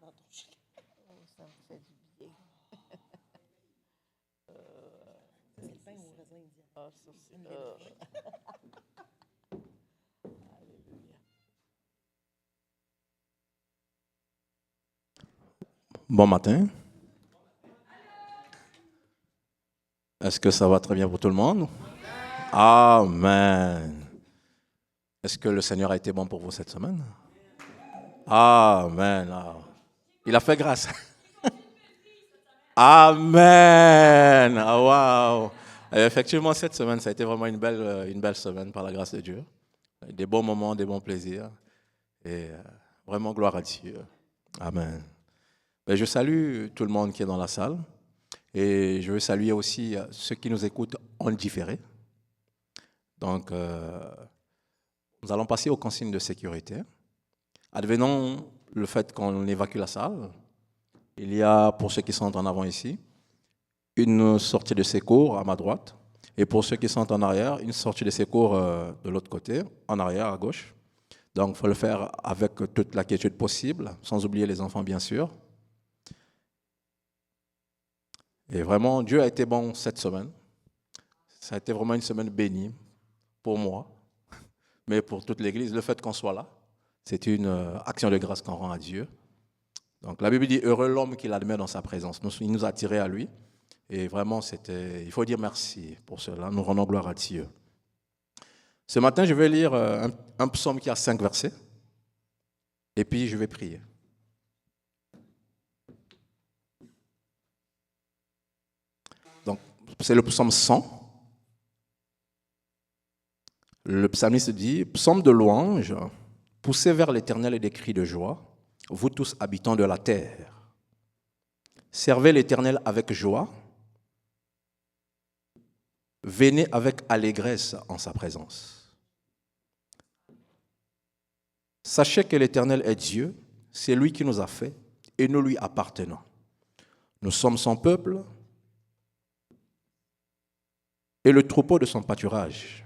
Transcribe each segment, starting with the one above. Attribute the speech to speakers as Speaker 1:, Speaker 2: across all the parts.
Speaker 1: Oh, ça me fait du bien.
Speaker 2: C'est le pain au raisin indien.
Speaker 1: Ah, ça, c'est... Alléluia.
Speaker 3: Bon matin. Est-ce que ça va très bien pour tout le monde? Amen. Est-ce que le Seigneur a été bon pour vous cette semaine? Amen. Ah. Il a fait grâce. Amen. Ah, wow. Effectivement, cette semaine, ça a été vraiment une belle semaine par la grâce de Dieu. Des bons moments, des bons plaisirs. Et vraiment, gloire à Dieu. Amen. Mais je salue tout le monde qui est dans la salle. Et je veux saluer aussi ceux qui nous écoutent en différé. Donc, nous allons passer aux consignes de sécurité. Advenons le fait qu'on évacue la salle. Il y a, pour ceux qui sont en avant ici, une sortie de secours à ma droite. Et pour ceux qui sont en arrière, une sortie de secours de l'autre côté, en arrière, à gauche. Donc, il faut le faire avec toute la quiétude possible, sans oublier les enfants, bien sûr. Et vraiment, Dieu a été bon cette semaine. Ça a été vraiment une semaine bénie pour moi, mais pour toute l'Église. Le fait qu'on soit là, c'est une action de grâce qu'on rend à Dieu. Donc la Bible dit « Heureux l'homme qui l'admet dans sa présence ». Il nous a attirés à lui. Et vraiment, il faut dire merci pour cela. Nous rendons gloire à Dieu. Ce matin, je vais lire un psaume qui a 5 versets. Et puis, je vais prier. Donc, c'est le psaume 100. Le psalmiste dit, psaume de louange, poussez vers l'Éternel des cris de joie, vous tous habitants de la terre. Servez l'Éternel avec joie, venez avec allégresse en sa présence. Sachez que l'Éternel est Dieu, c'est lui qui nous a fait et nous lui appartenons. Nous sommes son peuple et le troupeau de son pâturage.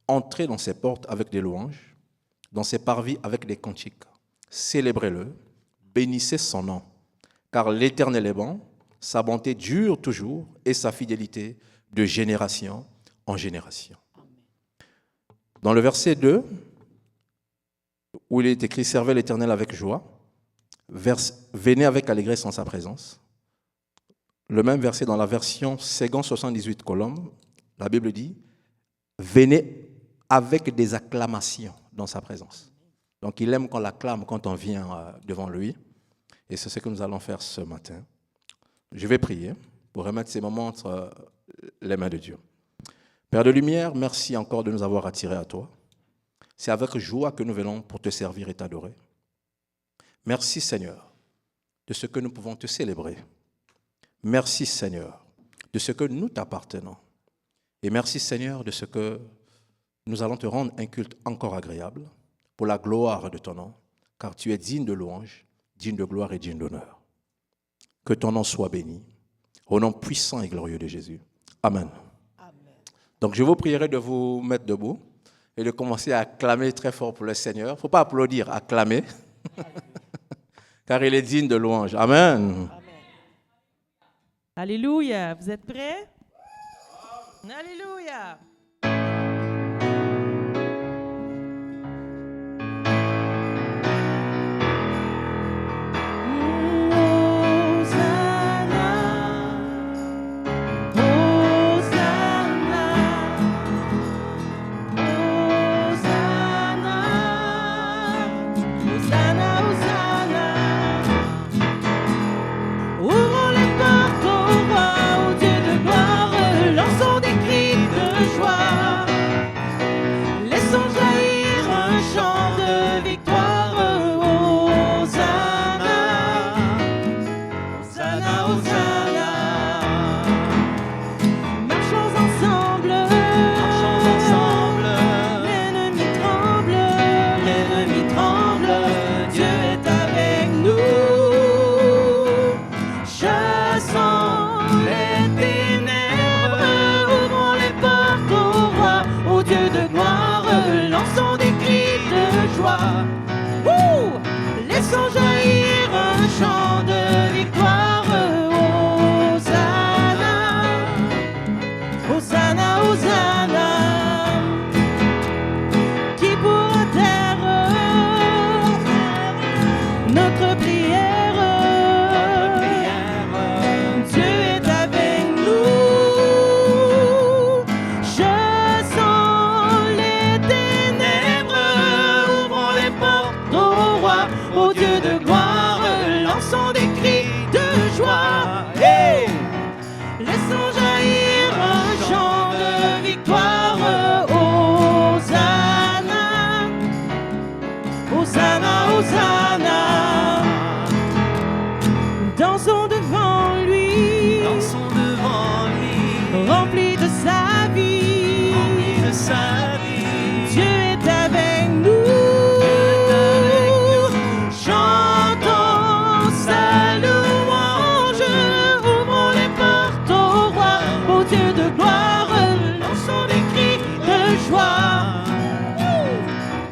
Speaker 3: Entrez dans ses portes avec des louanges, dans ses parvis avec des cantiques. Célébrez-le, bénissez son nom, car l'Éternel est bon, sa bonté dure toujours et sa fidélité de génération en génération. Dans le verset 2, où il est écrit « Servez l'Éternel avec joie », venez avec allégresse en sa présence. Le même verset dans la version Ségon 78 colombe, la Bible dit « Venez avec des acclamations dans sa présence ». Donc il aime qu'on l'acclame quand on vient devant lui. Et c'est ce que nous allons faire ce matin. Je vais prier pour remettre ces moments entre les mains de Dieu. Père de lumière, merci encore de nous avoir attirés à toi. C'est avec joie que nous venons pour te servir et t'adorer. Merci Seigneur de ce que nous pouvons te célébrer. Merci Seigneur de ce que nous t'appartenons. Et merci Seigneur de ce que nous allons te rendre un culte encore agréable pour la gloire de ton nom, car tu es digne de louange, digne de gloire et digne d'honneur. Que ton nom soit béni, au nom puissant et glorieux de Jésus. Amen.
Speaker 1: Amen.
Speaker 3: Donc je vous prierai de vous mettre debout et de commencer à acclamer très fort pour le Seigneur. Il ne faut pas applaudir, acclamer, car il est digne de louange. Amen.
Speaker 1: Amen.
Speaker 2: Alléluia. Vous êtes prêts? Alléluia.
Speaker 4: Ouvrons les portes au roi, au Dieu de gloire, lançons des cris de joie.
Speaker 2: Ô Dieu de gloire, lançons des cris de joie. Hey! Laissons jaillir un chant de victoire. Hosanna, Hosanna, Hosanna. Dansons devant lui,
Speaker 4: dansons devant lui,
Speaker 2: remplis de sa vie,
Speaker 4: remplis de sa vie.
Speaker 2: Dieu est avec nous, chantons sa louange, ouvrons les portes au roi, au Dieu de gloire, lançons des cris de joie,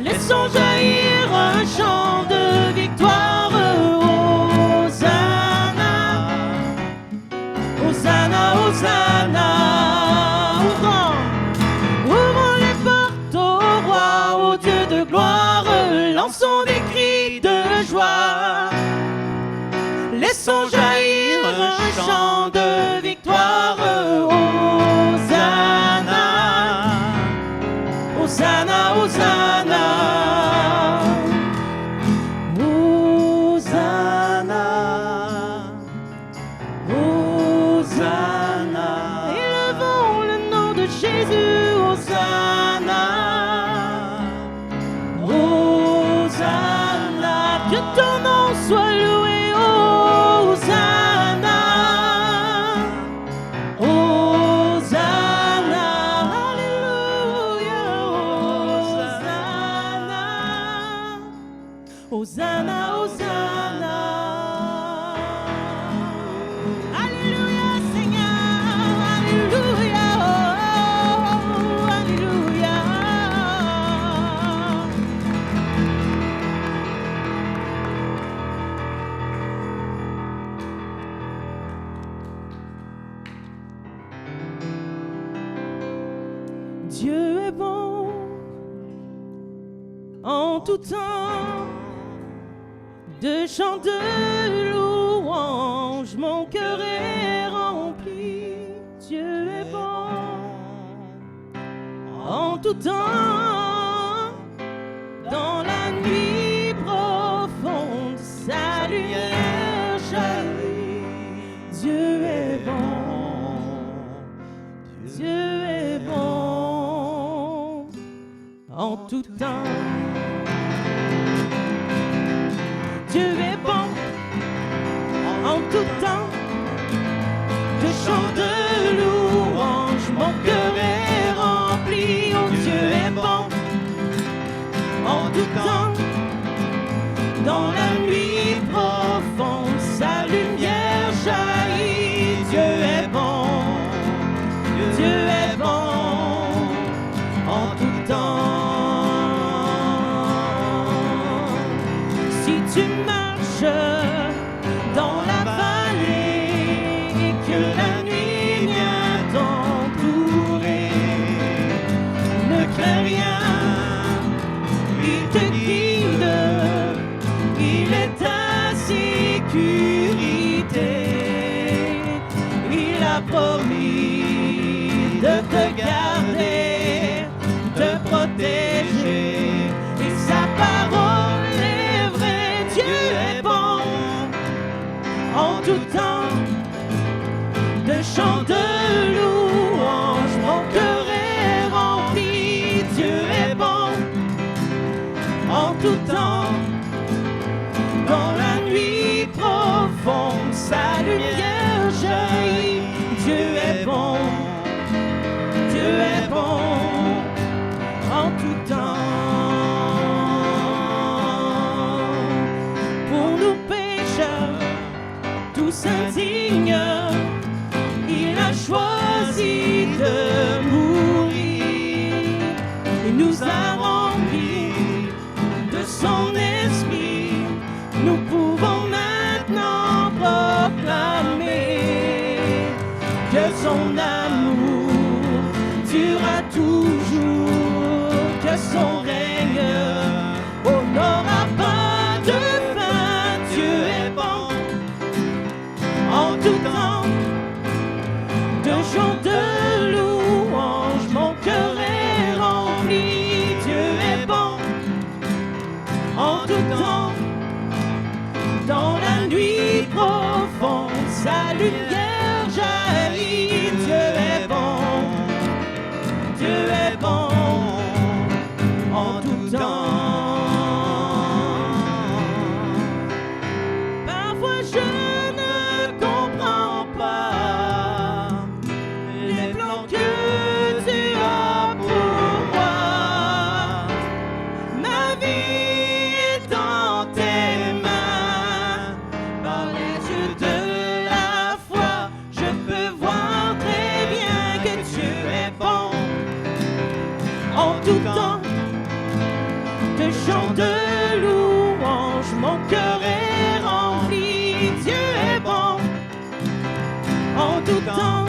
Speaker 2: laissons jaillir un chant de victoire. Hosanna, Hosanna, ouvrons les portes au roi, au Dieu de gloire, lançons des cris de joie, laissons jaillir un chant de victoire. Hosanna, Hosanna, Hosanna, Hosanna. Élevons le nom de Jésus, Hosanna, Hosanna, que ton nom soit loué, Hosanna, Hosanna, Alléluia, Hosanna, Hosanna, Hosanna. Alléluia, Seigneur, Alléluia, oh, Alléluia. Dieu est bon en tout temps, de chants de louange, mon cœur est rempli. Dieu est bon en tout temps, dans la nuit profonde, sa lumière jaillit. Dieu est bon, Dieu est bon en tout temps. Dieu est bon en tout temps, de chants de louange, mon cœur est rempli. Oh, Dieu est bon en tout temps, dans la nuit profonde, sa lumière jaillit. Dieu est bon, Dieu est bon en tout temps. Si tu marches dans la vallée et que la nuit vient t'entourer, ne crains rien, il te guide, il est ta sécurité, il a promis de te garder, de protéger, et sa parole est vraie. Dieu est bon en tout temps, de chants de louange, mon cœur est rempli. Dieu est bon en tout temps, dans la nuit profonde, sa lumière jaillit. Dieu est bon, Dieu est bon en tout temps. Pour nous pécheurs, tous indignes, il a choisi de mourir. Il nous a remplis de son esprit. Nous pouvons maintenant proclamer que son amour durera toujours, que son règne n'aura pas de fin. Dieu est bon en tout temps, de chants de louange, mon cœur est rempli. Dieu est bon en tout temps, Dans la nuit profonde, sa lumière jaillit. Dieu est bon, Dieu est bon en tout temps. Parfois je ne comprends pas les plans que tu as pour moi. Ma vie est dans tes mains. Par les yeux de la foi, je peux voir très bien que Dieu est bon en tout temps. De chants de louanges, mon cœur est rempli. Dieu est bon en tout temps.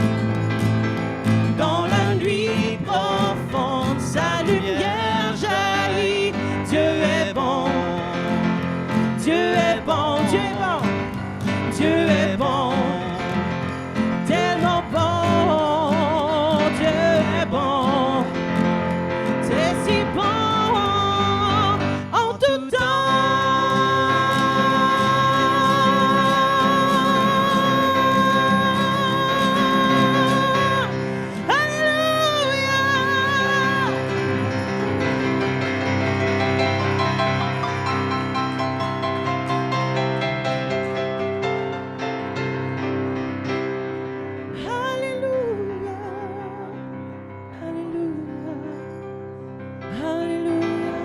Speaker 2: Dans la nuit profonde, sa lumière jaillit. Dieu est bon, Dieu est bon, Dieu est bon, Dieu est bon, tellement bon. Dieu est bon, c'est si bon en tout temps. Alléluia, Alléluia, Alléluia.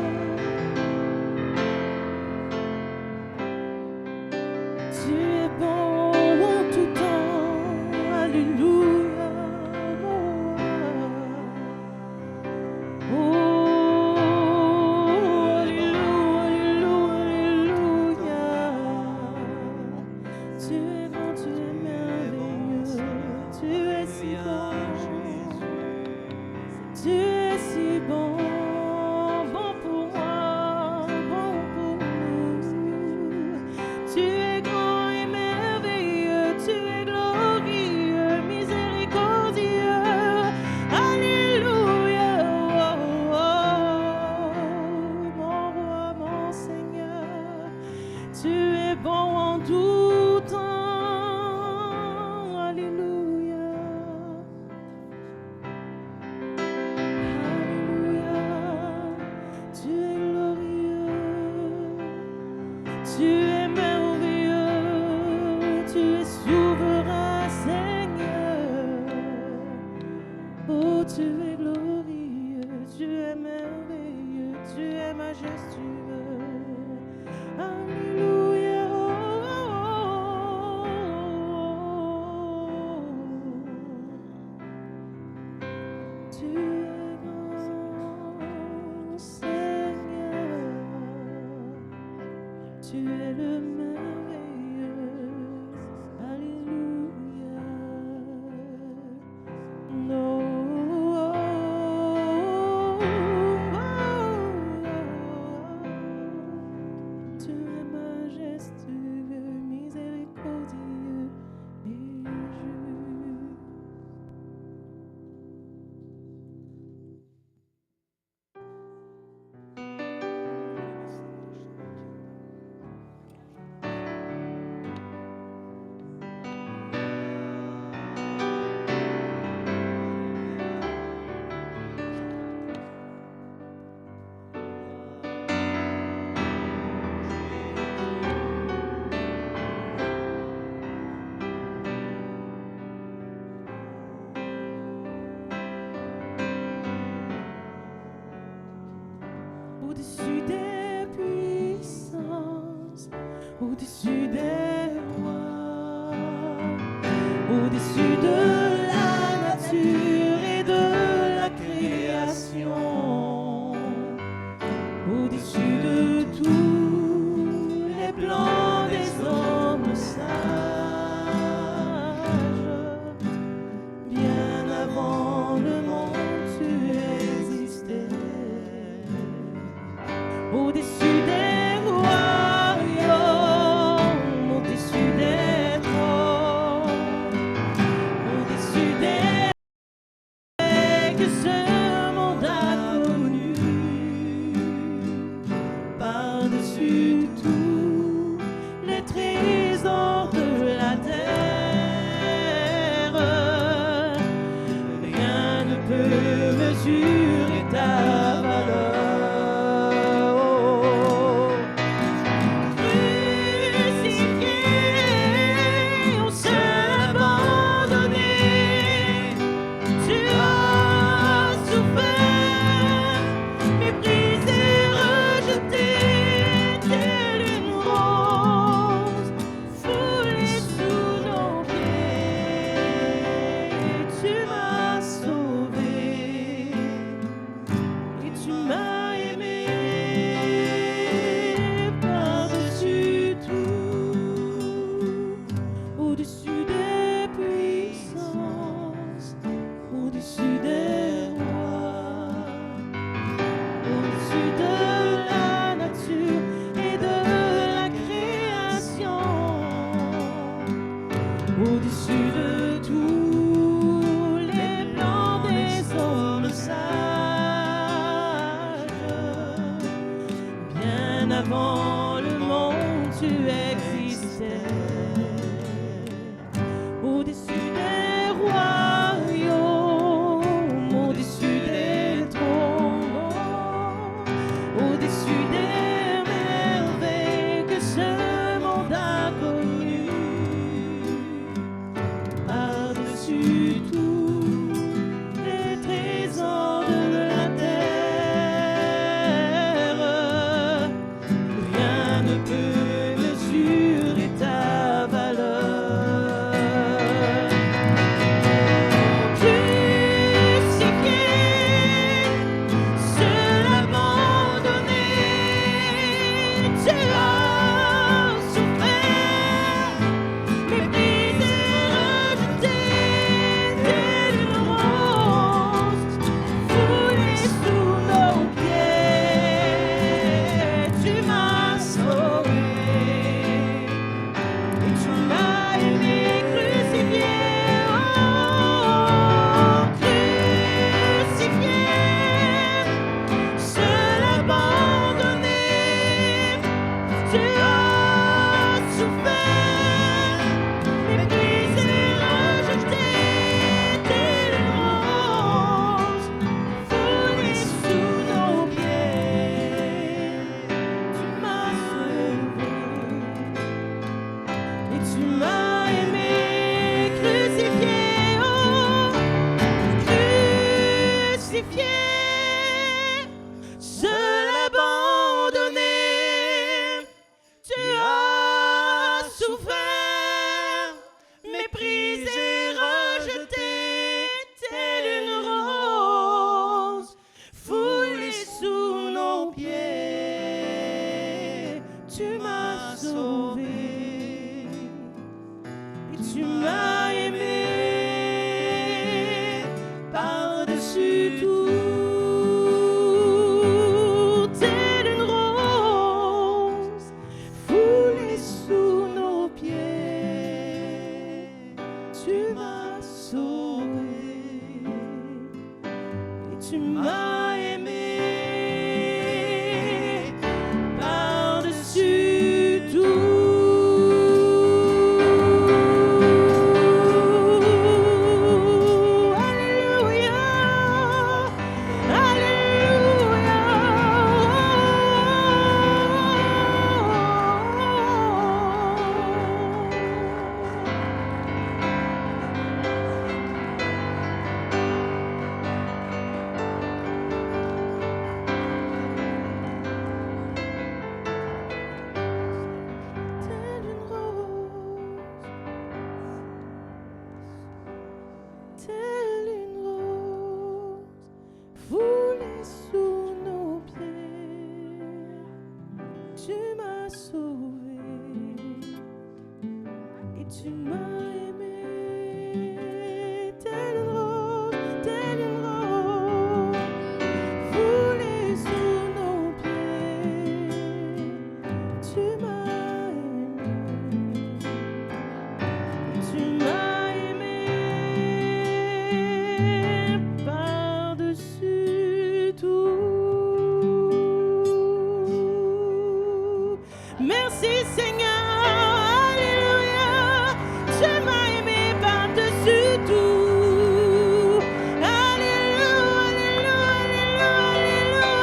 Speaker 2: Tu es bon en tout temps. Alléluia. Oh, Alléluia, Alléluia. Tu es bon, tu es merveilleux. Tu es si bon. Tu es si bon, bon pour moi, bon pour nous. Tu es grand et merveilleux, tu es glorieux, miséricordieux. Alléluia, oh, oh, mon roi, mon Seigneur. Tu es bon en tout temps. Alléluia. Alléluia, tu es glorieux, tu es merveilleux, tu es souverain, Seigneur. Oh, tu es glorieux, tu es merveilleux, tu es majestueux. Alléluia, oh, oh, oh, oh. Tu es grand, Seigneur. Tu es le merveilleux. Alléluia. No, oh, oh, oh. Tu es majestueux, miséricordieux et juste. Au-dessus des puissances, au-dessus des rois, au-dessus de la nature et de la création, au-dessus de tous les plans des hommes sages, bien avant le monde tu existais. Au-dessus des royaumes, au-dessus des trônes, au-dessus des que ce monde a connu, par-dessus tous les traits au-dessus de tous les plans des hommes sages. Bien avant le monde, tu existais. Au-dessus des royaumes, au-dessus des trônes, au-dessus des merveilles que ce monde a connues. Par-dessus tous les trésors de la terre, rien ne peut mesurer ta valeur. Crucifié, seul abandonné, tu as souffert, méprisé, rejeté, tel une rose, foulé sous nos pieds. Tu m'as sauvé et tu m'as aimé, crucifié, oh, crucifié, seul abandonné, tu as souffert, méprisé, rejeté, tel une rose, foulé sous nos pieds. Tu m'as sauvé et tu m'as aimé, crucifié, oh, crucifié, seul abandonné, tu as souffert, méprisé, rejeté, tel une rose, foulé sous nos pieds. Tu m'as sauvé et tu m'as aimé, par-dessus tout, tel une rose, foulée sous nos pieds. Tu m'as sauvé et tu m'as aimé, par-dessus tout. Alléluia, telle une rose, foulée sous nos pieds. Tu m'as sauvé et tu m'as aimé, telle une rose, foulée sous nos pieds. Tu m'as aimé, tu m'as aimé, par-dessus tout. Merci Seigneur, alléluia, tu m'as aimé par-dessus tout. Alléluia, alléluia, alléluia,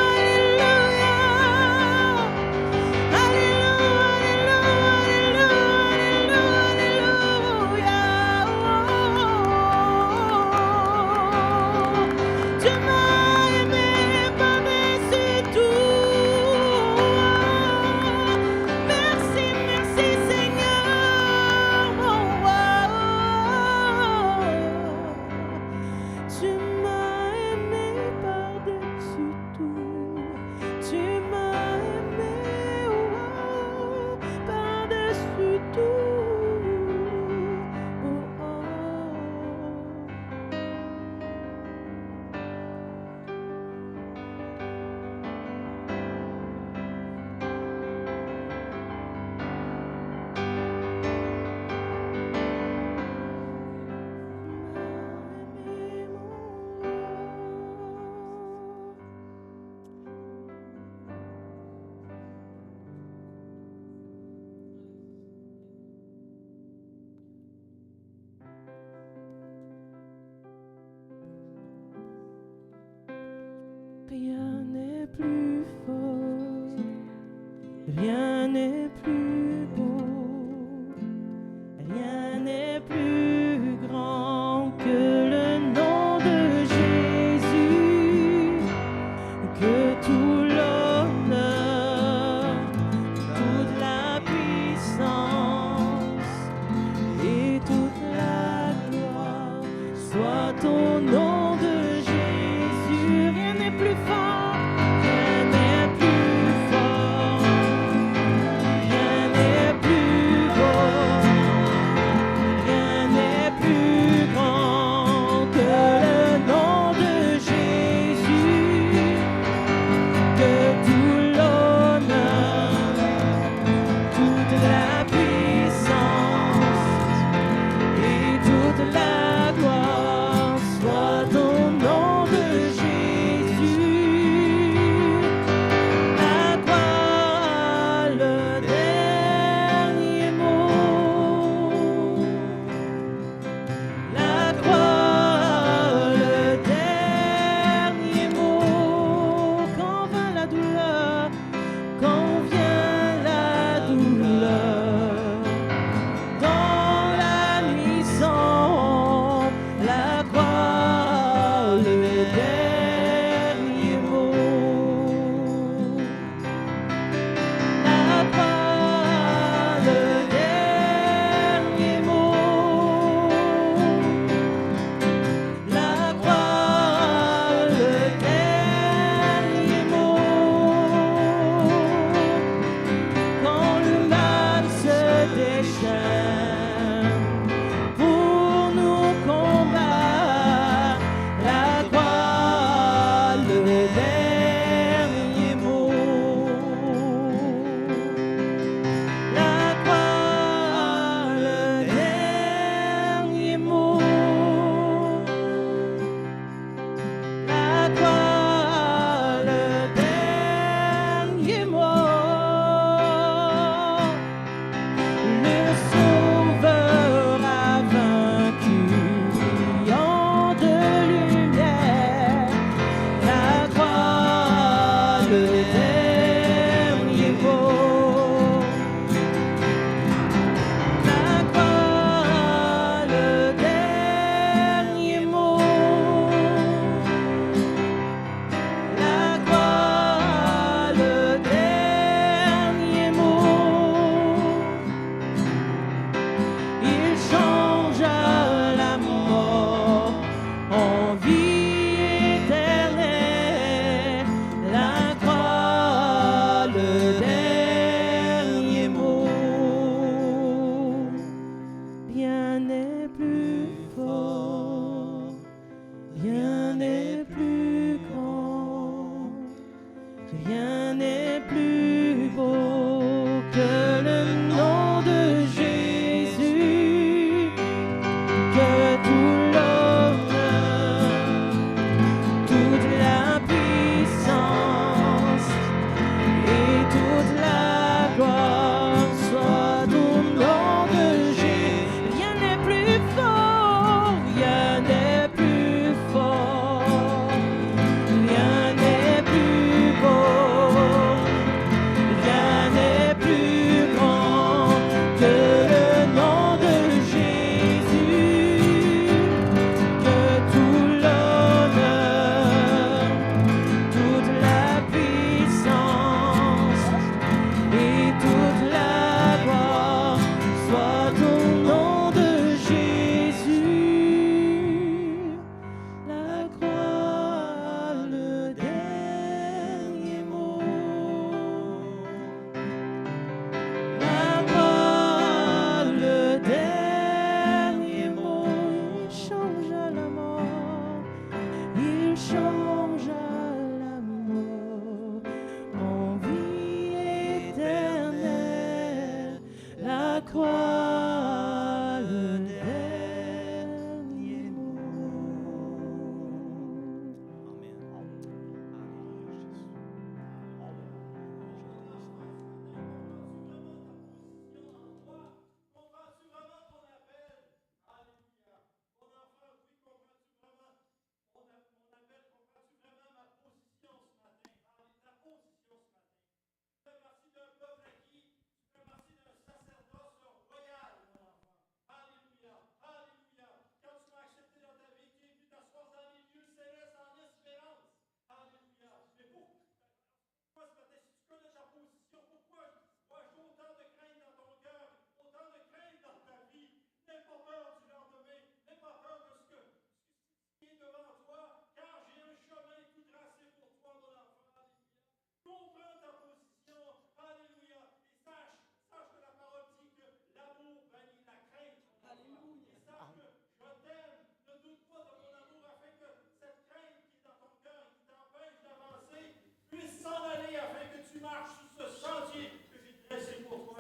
Speaker 2: alléluia. Tu m'as aimé par-dessus tout. Merci, merci.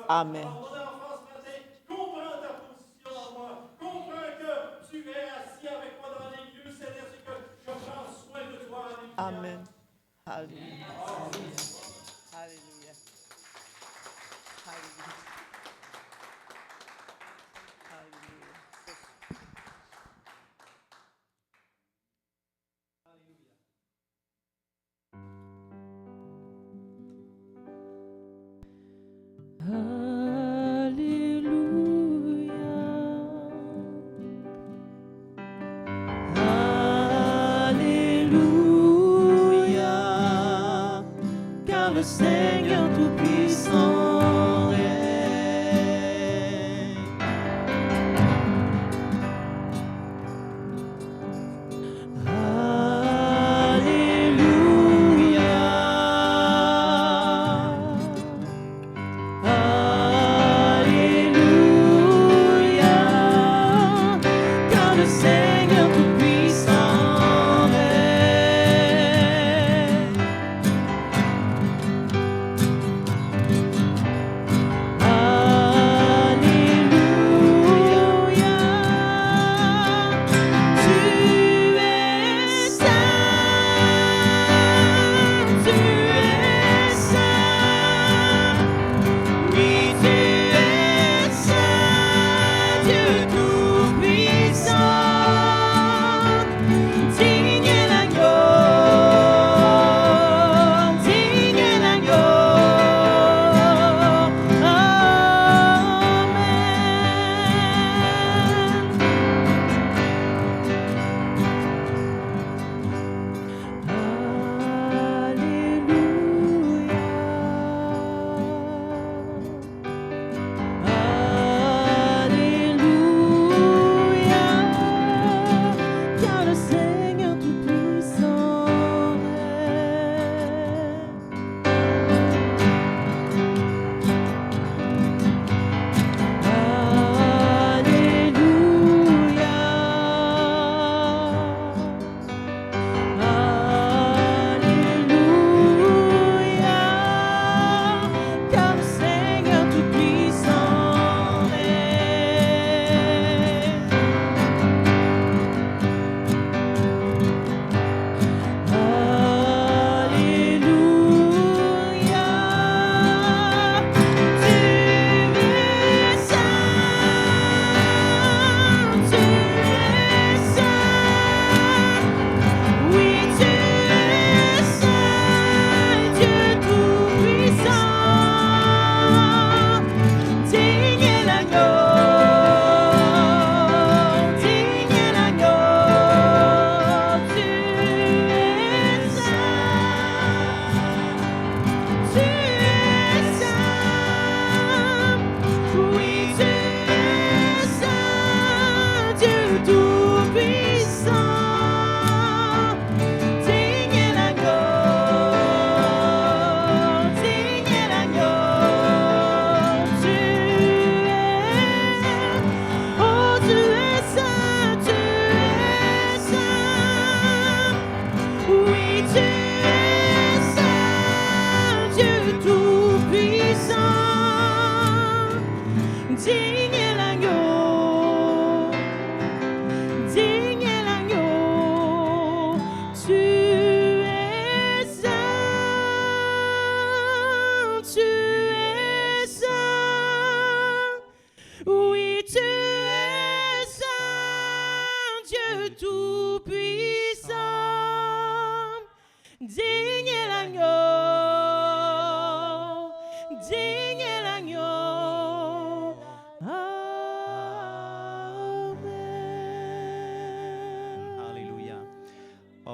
Speaker 1: Amen.
Speaker 2: Mon enfant ce matin, comprends ta position en moi. Comprends que tu es assis avec moi dans les lieux célestes et que je prends soin de toi. Alléluia.
Speaker 1: Amen. Alléluia. Alléluia. Alléluia.
Speaker 2: Alléluia, car le Seigneur Tout-Puissant règne. Alléluia, car le Seigneur Tout-Puissant règne.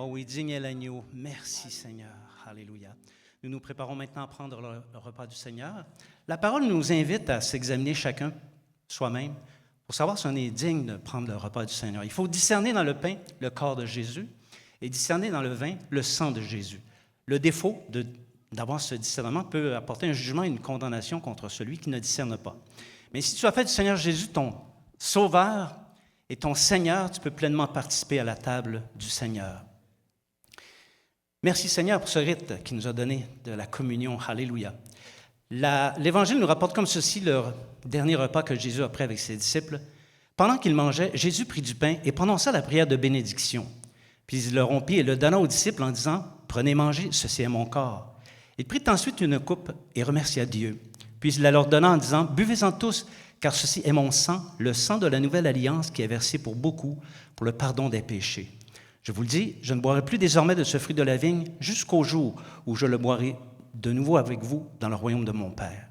Speaker 5: Oui, digne est l'agneau. Merci Seigneur. Alléluia. Nous nous préparons maintenant à prendre le repas du Seigneur. La parole nous invite à s'examiner chacun soi-même pour savoir si on est digne de prendre le repas du Seigneur. Il faut discerner dans le pain le corps de Jésus et discerner dans le vin le sang de Jésus. Le défaut d'avoir ce discernement peut apporter un jugement et une condamnation contre celui qui ne discerne pas. Mais si tu as fait du Seigneur Jésus ton Sauveur et ton Seigneur, tu peux pleinement participer à la table du Seigneur. Merci Seigneur pour ce rite qui nous a donné de la communion. Alléluia. L'Évangile nous rapporte comme ceci le dernier repas que Jésus a pris avec ses disciples. Pendant qu'ils mangeaient, Jésus prit du pain et prononça la prière de bénédiction. Puis il le rompit et le donna aux disciples en disant, « Prenez, mangez, ceci est mon corps. » Il prit ensuite une coupe et remercia Dieu. Puis il la leur donna en disant, « Buvez-en tous, car ceci est mon sang, le sang de la nouvelle alliance qui est versé pour beaucoup, pour le pardon des péchés. Je vous le dis, je ne boirai plus désormais de ce fruit de la vigne jusqu'au jour où je le boirai de nouveau avec vous dans le royaume de mon Père. »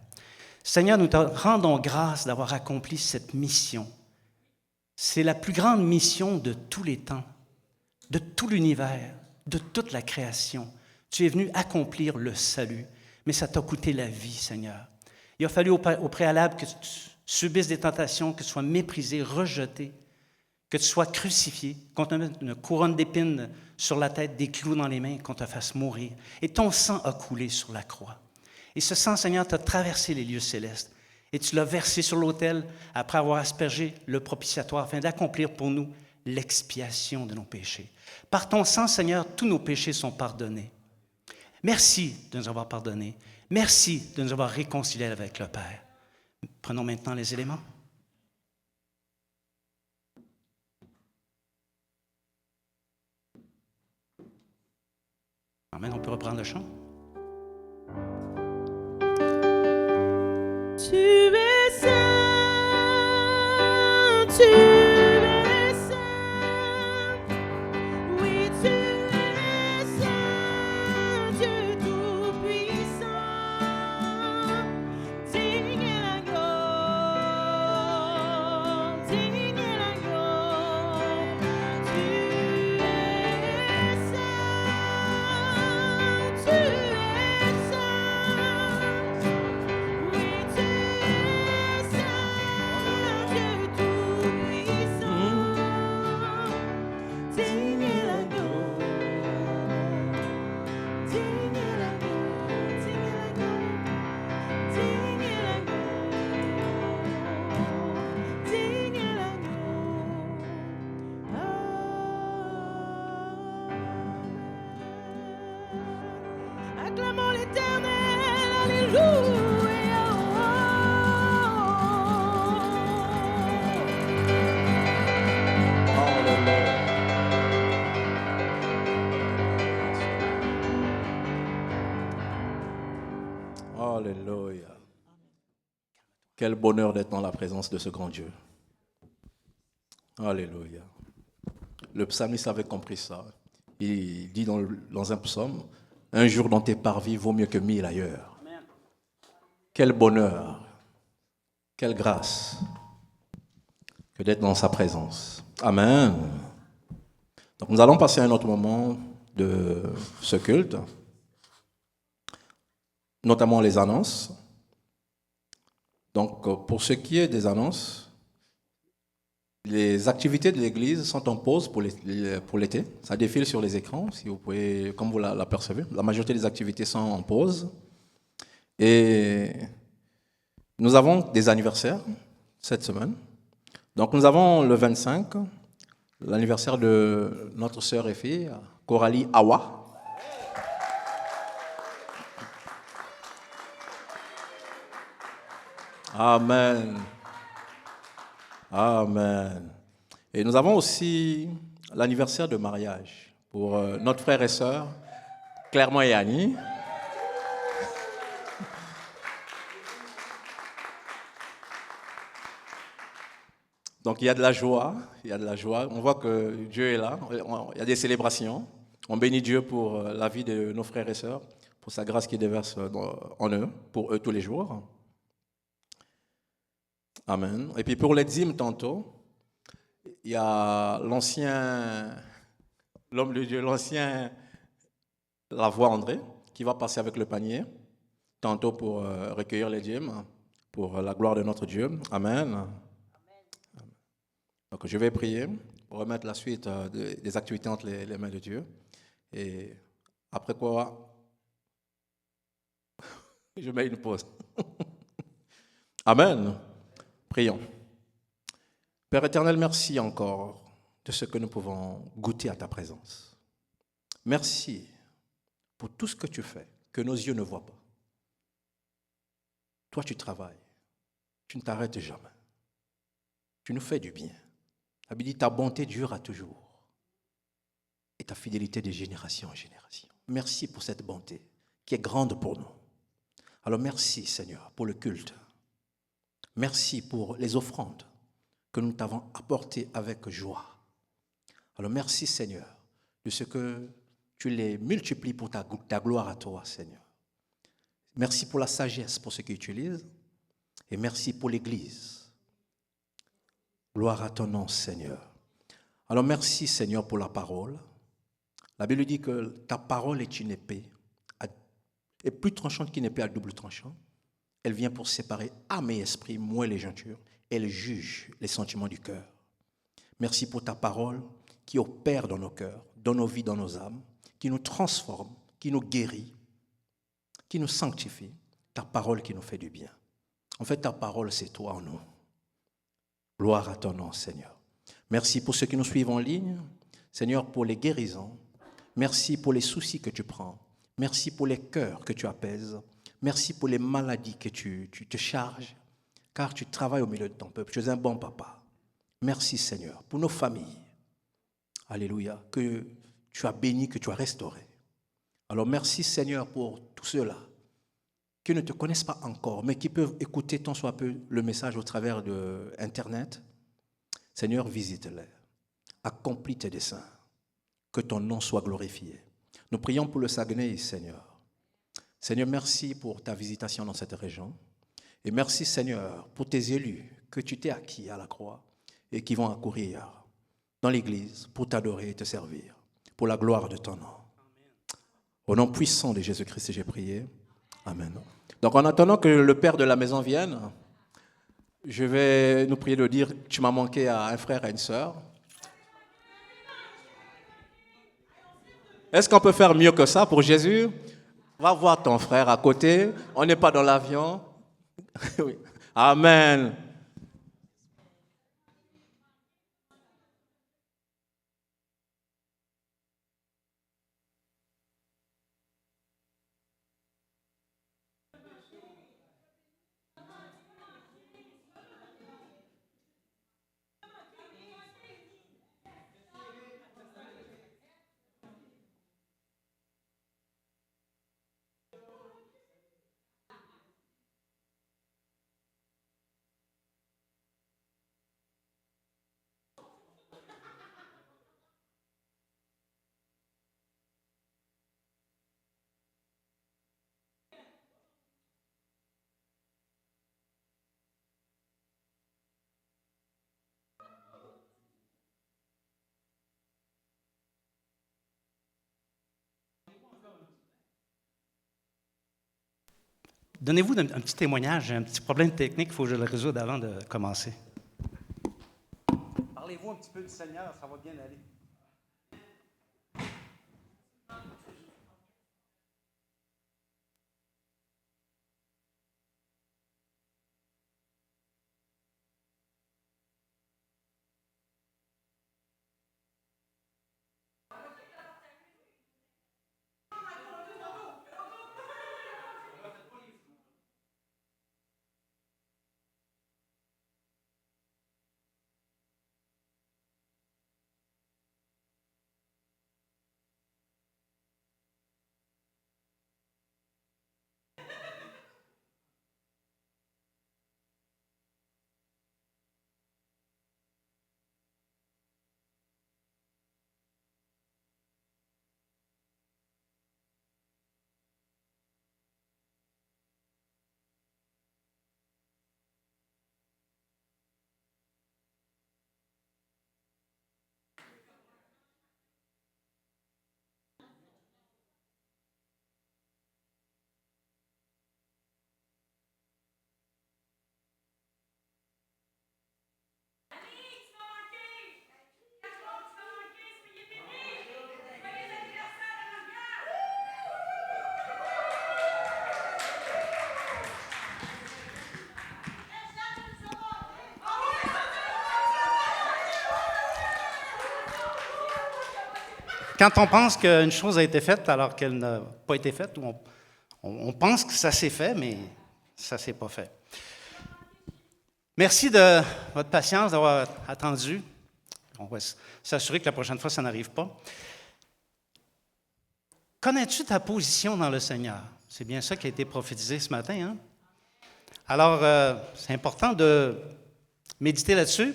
Speaker 5: Seigneur, nous te rendons grâce d'avoir accompli cette mission. C'est la plus grande mission de tous les temps, de tout l'univers, de toute la création. Tu es venu accomplir le salut, mais ça t'a coûté la vie, Seigneur. Il a fallu au préalable que tu subisses des tentations, que tu sois méprisé, rejeté, que tu sois crucifié, qu'on te mette une couronne d'épines sur la tête, des clous dans les mains, qu'on te fasse mourir. Et ton sang a coulé sur la croix. Et ce sang, Seigneur, t'a traversé les lieux célestes. Et tu l'as versé sur l'autel après avoir aspergé le propitiatoire afin d'accomplir pour nous l'expiation de nos péchés. Par ton sang, Seigneur, tous nos péchés sont pardonnés. Merci de nous avoir pardonnés. Merci de nous avoir réconciliés avec le Père. Prenons maintenant les éléments. Amen, on peut reprendre le chant.
Speaker 2: Tu es saint, tu es saint, oui tu es saint, Dieu tout-puissant, digne est la gloire, digne est la gloire, tu es saint, tu es saint. Oui, tu es saint, Dieu tout-puissant, digne est la gloire, digne est la gloire, digne est la gloire, digne est la gloire, digne est la gloire. Acclamons l'Éternel, alléluia.
Speaker 3: Alléluia. Quel bonheur d'être dans la présence de ce grand Dieu. Alléluia. Le psalmiste avait compris ça. Il dit dans un psaume, « Un jour dans tes parvis vaut mieux que 1000 ailleurs. » Quel bonheur, quelle grâce que d'être dans sa présence. Amen. Donc nous allons passer à un autre moment de ce culte, notamment les annonces. Donc pour ce qui est des annonces, les activités de l'Église sont en pause pour l'été. Ça défile sur les écrans, si vous pouvez, comme vous l'apercevez. La majorité des activités sont en pause. Et nous avons des anniversaires cette semaine. Donc nous avons le 25, l'anniversaire de notre sœur et fille, Coralie Awa. Amen. Amen. Et nous avons aussi l'anniversaire de mariage pour notre frère et sœur, Clermont et Annie. Donc il y a de la joie, On voit que Dieu est là, il y a des célébrations. On bénit Dieu pour la vie de nos frères et sœurs, pour sa grâce qui déverse en eux, pour eux tous les jours. Amen. Et puis pour les dîmes tantôt, il y a l'homme de Dieu, la voix André, qui va passer avec le panier, tantôt pour recueillir les dîmes, pour la gloire de notre Dieu. Amen. Donc je vais prier pour remettre la suite des activités entre les mains de Dieu. Et après quoi, je mets une pause. Amen. Prions. Père éternel, merci encore de ce que nous pouvons goûter à ta présence. Merci pour tout ce que tu fais, que nos yeux ne voient pas. Toi, tu travailles. Tu ne t'arrêtes jamais. Tu nous fais du bien. La Bible dit, ta bonté durera toujours. Et ta fidélité de génération en génération. Merci pour cette bonté qui est grande pour nous. Alors merci, Seigneur, pour le culte. Merci pour les offrandes que nous t'avons apportées avec joie. Alors merci, Seigneur, de ce que tu les multiplies pour ta gloire à toi, Seigneur. Merci pour la sagesse, pour ce qu'ils utilisent. Et merci pour l'Église. Gloire à ton nom, Seigneur. Alors merci, Seigneur, pour la parole. La Bible dit que ta parole est une épée, et plus tranchante qu'une épée à double tranchant. Elle vient pour séparer âme et esprit, moelle et jointure. Elle juge les sentiments du cœur. Merci pour ta parole qui opère dans nos cœurs, dans nos vies, dans nos âmes, qui nous transforme, qui nous guérit, qui nous sanctifie. Ta parole qui nous fait du bien. En fait, ta parole, c'est toi en nous. Gloire à ton nom, Seigneur. Merci pour ceux qui nous suivent en ligne. Seigneur, pour les guérisons. Merci pour les soucis que tu prends. Merci pour les cœurs que tu apaises. Merci pour les maladies que tu te charges, car tu travailles au milieu de ton peuple. Tu es un bon papa. Merci, Seigneur, pour nos familles. Alléluia, que tu as béni, que tu as restauré. Alors merci, Seigneur, pour tous ceux-là qui ne te connaissent pas encore, mais qui peuvent écouter tant soit peu le message au travers de Internet. Seigneur, visite-les. Accomplis tes desseins. Que ton nom soit glorifié. Nous prions pour le Saguenay, Seigneur. Seigneur, merci pour ta visitation dans cette région. Et merci, Seigneur, pour tes élus que tu t'es acquis à la croix et qui vont accourir dans l'Église pour t'adorer et te servir, pour la gloire de ton nom. Au nom puissant de Jésus-Christ, j'ai prié. Amen. Donc, en attendant que le père de la maison vienne, je vais nous prier de dire, tu m'as manqué à un frère et à une sœur. Est-ce qu'on peut faire mieux que ça pour Jésus? Va voir ton frère à côté. On n'est pas dans l'avion. Oui. Amen.
Speaker 5: Donnez-vous un petit témoignage, j'ai un petit problème technique, il faut que je le résoudre avant de commencer. Parlez-vous un petit peu du Seigneur, ça va bien aller. Quand on pense qu'une chose a été faite alors qu'elle n'a pas été faite, ou on pense que ça s'est fait, mais Ça, c'est pas fait. Merci de votre patience, d'avoir attendu. On va s'assurer que la prochaine fois, ça n'arrive pas. Connais-tu ta position dans le Seigneur? C'est bien ça qui a été prophétisé ce matin. Hein? Alors, c'est important de méditer là-dessus,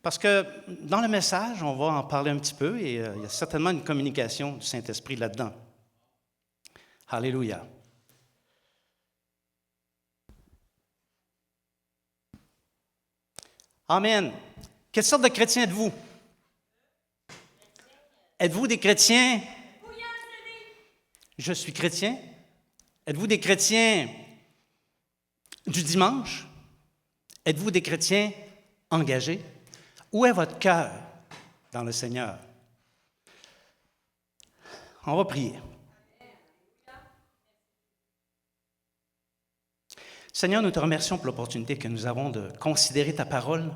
Speaker 5: parce que dans le message, on va en parler un petit peu, et il y a certainement une communication du Saint-Esprit là-dedans. Alléluia. Amen. Quelle sorte de chrétien êtes-vous? Êtes-vous des chrétiens? Je suis chrétien. Êtes-vous des chrétiens du dimanche? Êtes-vous des chrétiens engagés? Où est votre cœur dans le Seigneur? On va prier. Seigneur, nous te remercions pour l'opportunité que nous avons de considérer ta parole,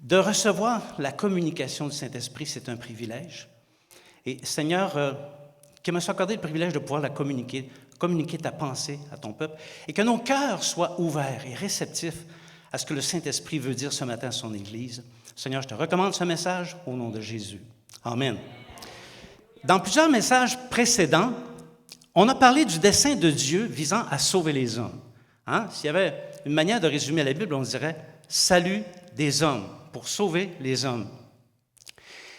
Speaker 5: de recevoir la communication du Saint-Esprit, c'est un privilège. Et Seigneur, qu'il me soit accordé le privilège de pouvoir la communiquer ta pensée à ton peuple, et que nos cœurs soient ouverts et réceptifs à ce que le Saint-Esprit veut dire ce matin à son Église. Seigneur, je te recommande ce message au nom de Jésus. Amen. Dans plusieurs messages précédents, on a parlé du dessein de Dieu visant à sauver les hommes. Hein? S'il y avait une manière de résumer la Bible, on dirait « salut des hommes », pour sauver les hommes.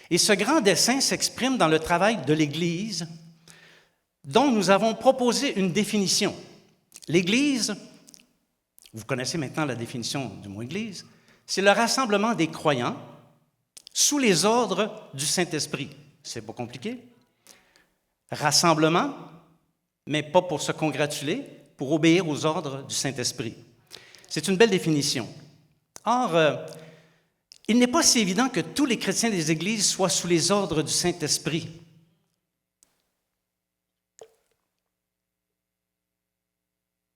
Speaker 5: Et ce grand dessein s'exprime dans le travail de l'Église, dont nous avons proposé une définition. L'Église, vous connaissez maintenant la définition du mot Église, c'est le rassemblement des croyants sous les ordres du Saint-Esprit. C'est pas compliqué. Rassemblement, mais pas pour se congratuler, pour obéir aux ordres du Saint-Esprit. C'est une belle définition. Or, il n'est pas si évident que tous les chrétiens des églises soient sous les ordres du Saint-Esprit.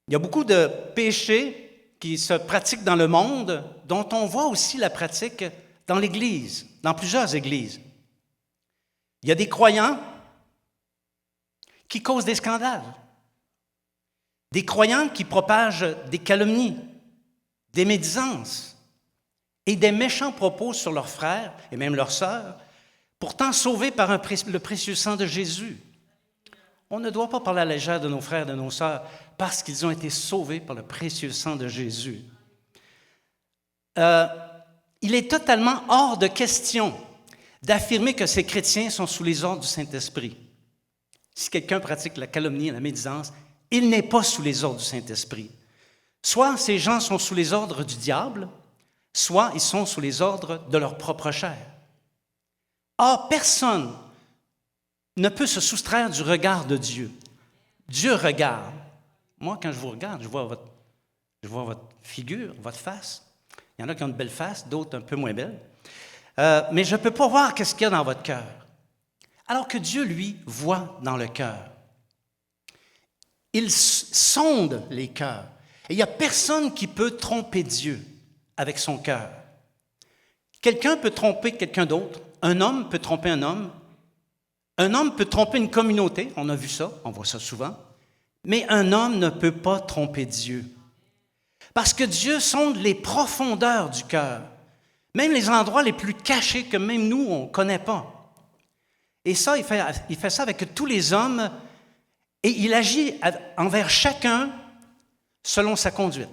Speaker 5: Il y a beaucoup de péchés qui se pratiquent dans le monde, dont on voit aussi la pratique dans l'Église, dans plusieurs églises. Il y a des croyants qui causent des scandales, des croyants qui propagent des calomnies, des médisances et des méchants propos sur leurs frères et même leurs sœurs, pourtant sauvés par le précieux sang de Jésus. On ne doit pas parler à la légère de nos frères et de nos sœurs parce qu'ils ont été sauvés par le précieux sang de Jésus. Il est totalement hors de question d'affirmer que ces chrétiens sont sous les ordres du Saint-Esprit. Si quelqu'un pratique la calomnie et la médisance, il n'est pas sous les ordres du Saint-Esprit. Soit ces gens sont sous les ordres du diable, soit ils sont sous les ordres de leur propre chair. Or, personne ne peut se soustraire du regard de Dieu. Dieu regarde. Moi, quand je vous regarde, je vois votre figure, votre face. Il y en a qui ont une belle face, d'autres un peu moins belles. Mais je ne peux pas voir qu'est-ce qu'il y a dans votre cœur. Alors que Dieu, lui, voit dans le cœur. Il sonde les cœurs. Et il n'y a personne qui peut tromper Dieu avec son cœur. Quelqu'un peut tromper quelqu'un d'autre. Un homme peut tromper un homme. Un homme peut tromper une communauté. On a vu ça, on voit ça souvent. Mais un homme ne peut pas tromper Dieu. Parce que Dieu sonde les profondeurs du cœur. Même les endroits les plus cachés que même nous, on ne connaît pas. Et ça, il fait ça avec tous les hommes. Et il agit envers chacun selon sa conduite.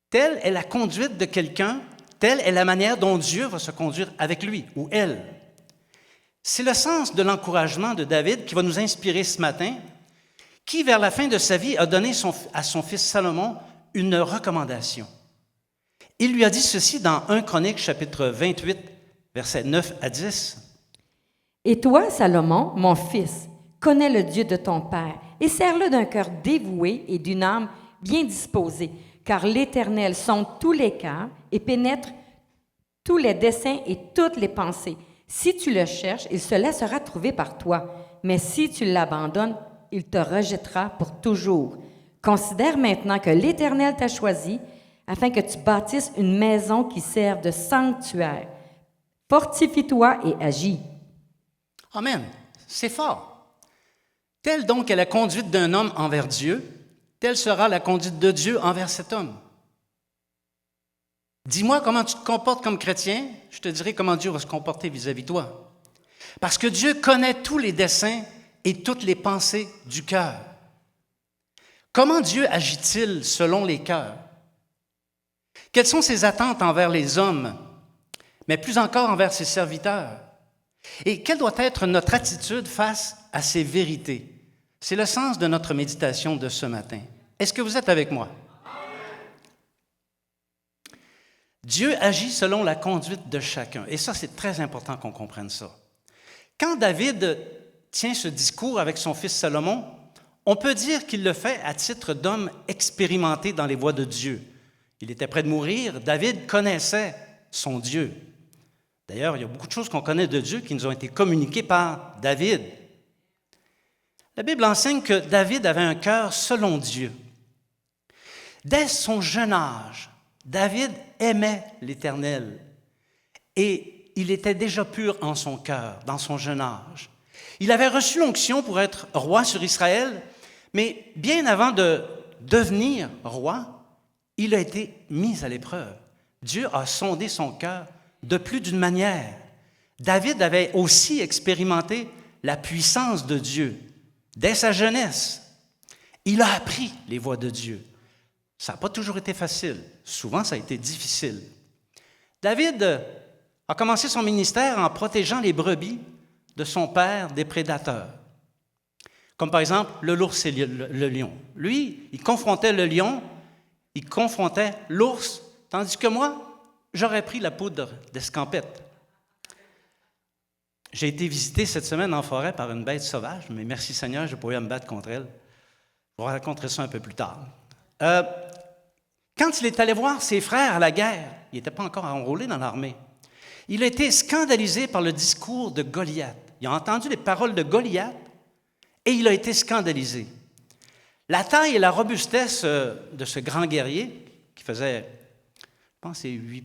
Speaker 5: Telle est la conduite de quelqu'un, telle est la manière dont Dieu va se conduire avec lui ou elle. C'est le sens de l'encouragement de David qui va nous inspirer ce matin, qui, vers la fin de sa vie, a donné à son fils Salomon une recommandation. Il lui a dit ceci dans 1 Chronique, chapitre 28, versets 9 à 10.
Speaker 6: « Et toi, Salomon, mon fils, connais le Dieu de ton Père et sers-le d'un cœur dévoué et d'une âme bien disposée, car l'Éternel sonde tous les cœurs et pénètre tous les desseins et toutes les pensées. Si tu le cherches, il se laissera trouver par toi, mais si tu l'abandonnes, il te rejettera pour toujours. Considère maintenant que l'Éternel t'a choisi afin que tu bâtisses une maison qui serve de sanctuaire. Fortifie-toi et agis. »
Speaker 5: Amen. C'est fort. Telle donc est la conduite d'un homme envers Dieu, telle sera la conduite de Dieu envers cet homme. Dis-moi comment tu te comportes comme chrétien, je te dirai comment Dieu va se comporter vis-à-vis de toi. Parce que Dieu connaît tous les desseins et toutes les pensées du cœur. Comment Dieu agit-il selon les cœurs? Quelles sont ses attentes envers les hommes, mais plus encore envers ses serviteurs? Et quelle doit être notre attitude face à ces vérités? C'est le sens de notre méditation de ce matin. Est-ce que vous êtes avec moi? Dieu agit selon la conduite de chacun. Et ça, c'est très important qu'on comprenne ça. Quand David tient ce discours avec son fils Salomon, on peut dire qu'il le fait à titre d'homme expérimenté dans les voies de Dieu. Il était près de mourir. David connaissait son Dieu. D'ailleurs, il y a beaucoup de choses qu'on connaît de Dieu qui nous ont été communiquées par David. La Bible enseigne que David avait un cœur selon Dieu. Dès son jeune âge, David aimait l'Éternel et il était déjà pur en son cœur, dans son jeune âge. Il avait reçu l'onction pour être roi sur Israël, mais bien avant de devenir roi, il a été mis à l'épreuve. Dieu a sondé son cœur de plus d'une manière. David avait aussi expérimenté la puissance de Dieu dès sa jeunesse. Il a appris les voies de Dieu. Ça n'a pas toujours été facile. Souvent, ça a été difficile. David a commencé son ministère en protégeant les brebis de son père des prédateurs. Comme par exemple l'ours et le lion. Lui, il confrontait le lion, il confrontait l'ours, tandis que moi, j'aurais pris la poudre d'escampette. J'ai été visité cette semaine en forêt par une bête sauvage, mais merci Seigneur, je n'ai pas eu à me battre contre elle. Je vous raconterai ça un peu plus tard. Quand il est allé voir ses frères à la guerre, il n'était pas encore enrôlé dans l'armée, il a été scandalisé par le discours de Goliath. Il a entendu les paroles de Goliath et il a été scandalisé. La taille et la robustesse de ce grand guerrier, qui faisait, je pense, c'est 8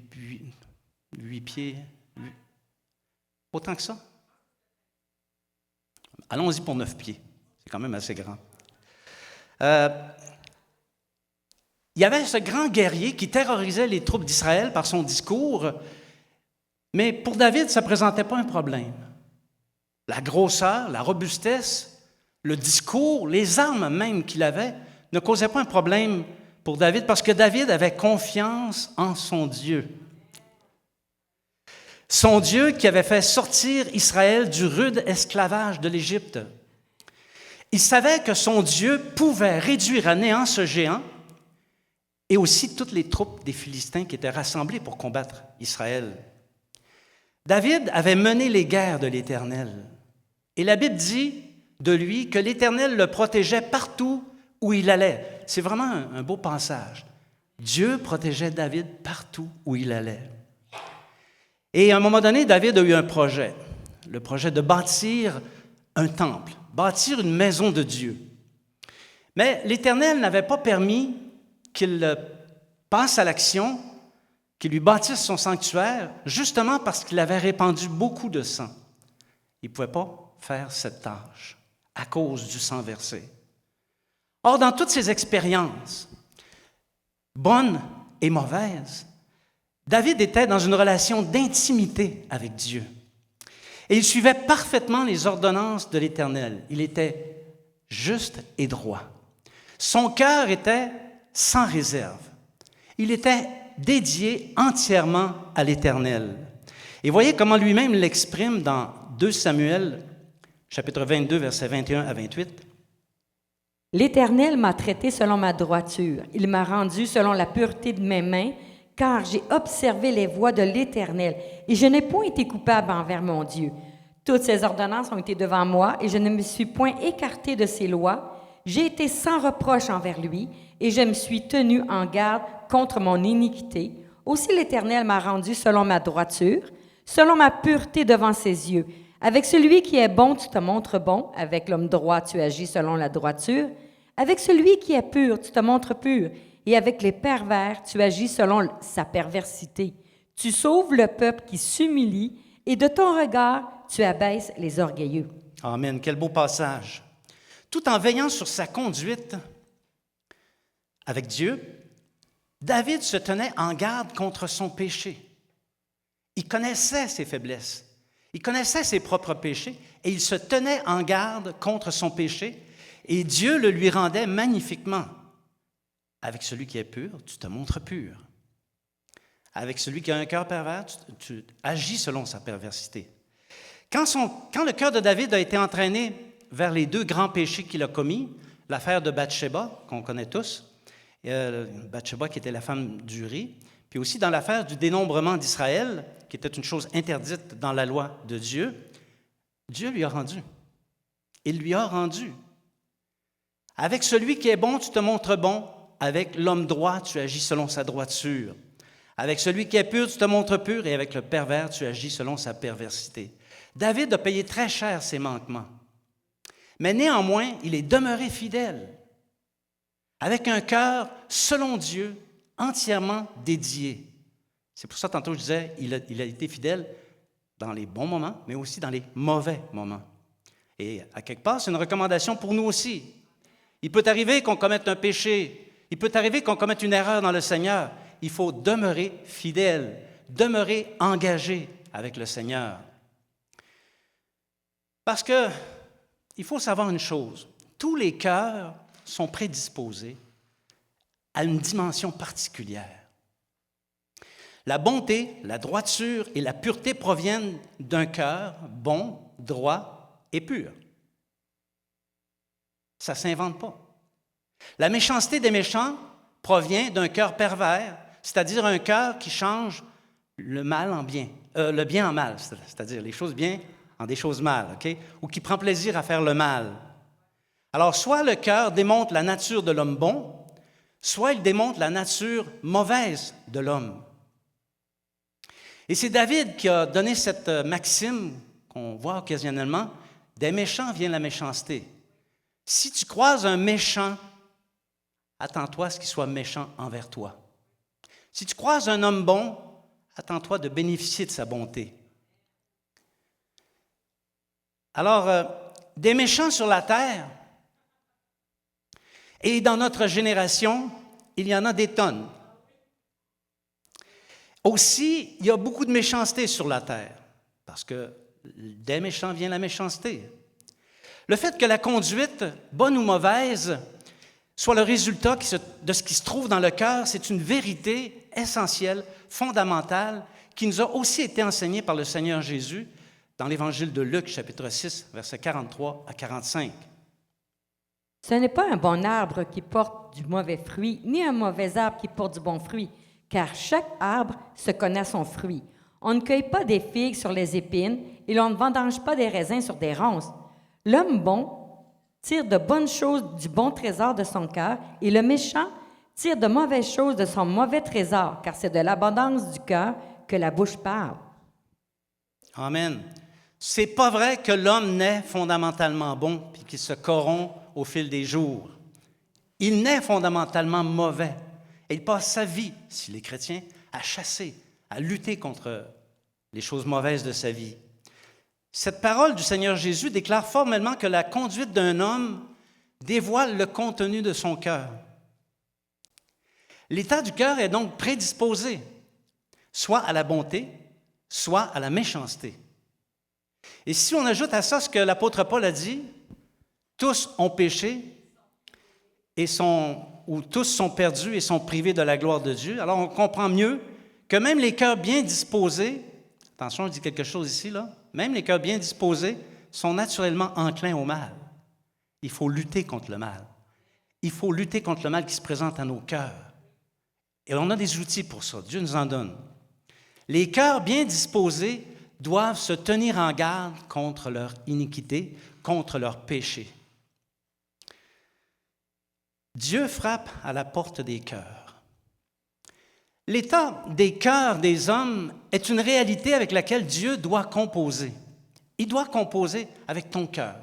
Speaker 5: pieds, autant que ça. Allons-y pour 9 pieds, c'est quand même assez grand. Il y avait ce grand guerrier qui terrorisait les troupes d'Israël par son discours, mais pour David, ça ne présentait pas un problème. La grosseur, la robustesse, le discours, les armes même qu'il avait ne causaient pas un problème pour David parce que David avait confiance en son Dieu. Son Dieu qui avait fait sortir Israël du rude esclavage de l'Égypte. Il savait que son Dieu pouvait réduire à néant ce géant et aussi toutes les troupes des Philistins qui étaient rassemblées pour combattre Israël. David avait mené les guerres de l'Éternel. Et la Bible dit de lui que l'Éternel le protégeait partout où il allait. C'est vraiment un beau passage. Dieu protégeait David partout où il allait. Et à un moment donné, David a eu un projet, le projet de bâtir un temple, bâtir une maison de Dieu. Mais l'Éternel n'avait pas permis qu'il passe à l'action, qu'il lui bâtisse son sanctuaire, justement parce qu'il avait répandu beaucoup de sang. Il ne pouvait pas faire cette tâche à cause du sang versé. Or, dans toutes ces expériences, bonnes et mauvaises, David était dans une relation d'intimité avec Dieu. Et il suivait parfaitement les ordonnances de l'Éternel. Il était juste et droit. Son cœur était sans réserve. Il était dédié entièrement à l'Éternel. Et voyez comment lui-même l'exprime dans 2 Samuel, chapitre 22, versets 21 à 28.
Speaker 6: « L'Éternel m'a traité selon ma droiture. Il m'a rendu selon la pureté de mes mains, car j'ai observé les voies de l'Éternel, et je n'ai point été coupable envers mon Dieu. Toutes ses ordonnances ont été devant moi, et je ne me suis point écarté de ses lois. J'ai été sans reproche envers lui, et je me suis tenu en garde contre mon iniquité. Aussi l'Éternel m'a rendu selon ma droiture, selon ma pureté devant ses yeux. Avec celui qui est bon, tu te montres bon. Avec l'homme droit, tu agis selon la droiture. Avec celui qui est pur, tu te montres pur. Et avec les pervers, tu agis selon sa perversité. Tu sauves le peuple qui s'humilie, et de ton regard, tu abaisses les orgueilleux. »
Speaker 5: Amen, quel beau passage. Tout en veillant sur sa conduite, avec Dieu, David se tenait en garde contre son péché. Il connaissait ses faiblesses, il connaissait ses propres péchés et il se tenait en garde contre son péché et Dieu le lui rendait magnifiquement. Avec celui qui est pur, tu te montres pur. Avec celui qui a un cœur pervers, tu agis selon sa perversité. Quand le cœur de David a été entraîné vers les 2 grands péchés qu'il a commis, l'affaire de Bathsheba, qu'on connaît tous, Bathsheba qui était la femme d'Uri, puis aussi dans l'affaire du dénombrement d'Israël, qui était une chose interdite dans la loi de Dieu, Dieu lui a rendu. Il lui a rendu. Avec celui qui est bon, tu te montres bon. Avec l'homme droit, tu agis selon sa droiture. Avec celui qui est pur, tu te montres pur. Et avec le pervers, tu agis selon sa perversité. David a payé très cher ses manquements. Mais néanmoins, il est demeuré fidèle. Avec un cœur, selon Dieu, entièrement dédié. C'est pour ça, tantôt, je disais, il a été fidèle dans les bons moments, mais aussi dans les mauvais moments. Et à quelque part, c'est une recommandation pour nous aussi. Il peut arriver qu'on commette un péché. Il peut arriver qu'on commette une erreur dans le Seigneur. Il faut demeurer fidèle, demeurer engagé avec le Seigneur. Parce que il faut savoir une chose, tous les cœurs sont prédisposés à une dimension particulière. La bonté, la droiture et la pureté proviennent d'un cœur bon, droit et pur. Ça ne s'invente pas. La méchanceté des méchants provient d'un cœur pervers, c'est-à-dire un cœur qui change le mal en bien, le bien en mal, c'est-à-dire les choses bien en des choses mal, OK? Ou qui prend plaisir à faire le mal. Alors, soit le cœur démontre la nature de l'homme bon, soit il démontre la nature mauvaise de l'homme. Et c'est David qui a donné cette maxime qu'on voit occasionnellement, des méchants vient la méchanceté. Si tu croises un méchant, attends-toi à ce qu'il soit méchant envers toi. Si tu croises un homme bon, attends-toi de bénéficier de sa bonté. Alors, des méchants sur la terre, et dans notre génération, il y en a des tonnes. Aussi, il y a beaucoup de méchanceté sur la terre, parce que des méchants vient la méchanceté. Le fait que la conduite, bonne ou mauvaise, soit le résultat de ce qui se trouve dans le cœur, c'est une vérité essentielle, fondamentale, qui nous a aussi été enseignée par le Seigneur Jésus dans l'Évangile de Luc, chapitre 6, versets 43 à 45.
Speaker 6: Ce n'est pas un bon arbre qui porte du mauvais fruit, ni un mauvais arbre qui porte du bon fruit, car chaque arbre se connaît son fruit. On ne cueille pas des figues sur les épines, et l'on ne vendange pas des raisins sur des ronces. L'homme bon tire de bonnes choses du bon trésor de son cœur, et le méchant tire de mauvaises choses de son mauvais trésor, car c'est de l'abondance du cœur que la bouche parle.
Speaker 5: Amen. C'est pas vrai que l'homme naît fondamentalement bon puis qu'il se corrompt au fil des jours. Il naît fondamentalement mauvais. Et il passe sa vie, s'il est chrétien, à chasser, à lutter contre les choses mauvaises de sa vie. Cette parole du Seigneur Jésus déclare formellement que la conduite d'un homme dévoile le contenu de son cœur. L'état du cœur est donc prédisposé, soit à la bonté, soit à la méchanceté. Et si on ajoute à ça ce que l'apôtre Paul a dit, tous ont péché ou tous sont perdus et sont privés de la gloire de Dieu, alors on comprend mieux que même les cœurs bien disposés, attention, je dis quelque chose ici, là, même les cœurs bien disposés sont naturellement enclins au mal. Il faut lutter contre le mal. Il faut lutter contre le mal qui se présente à nos cœurs. Et on a des outils pour ça, Dieu nous en donne. Les cœurs bien disposés doivent se tenir en garde contre leur iniquité, contre leur péché. Dieu frappe à la porte des cœurs. L'état des cœurs des hommes est une réalité avec laquelle Dieu doit composer. Il doit composer avec ton cœur,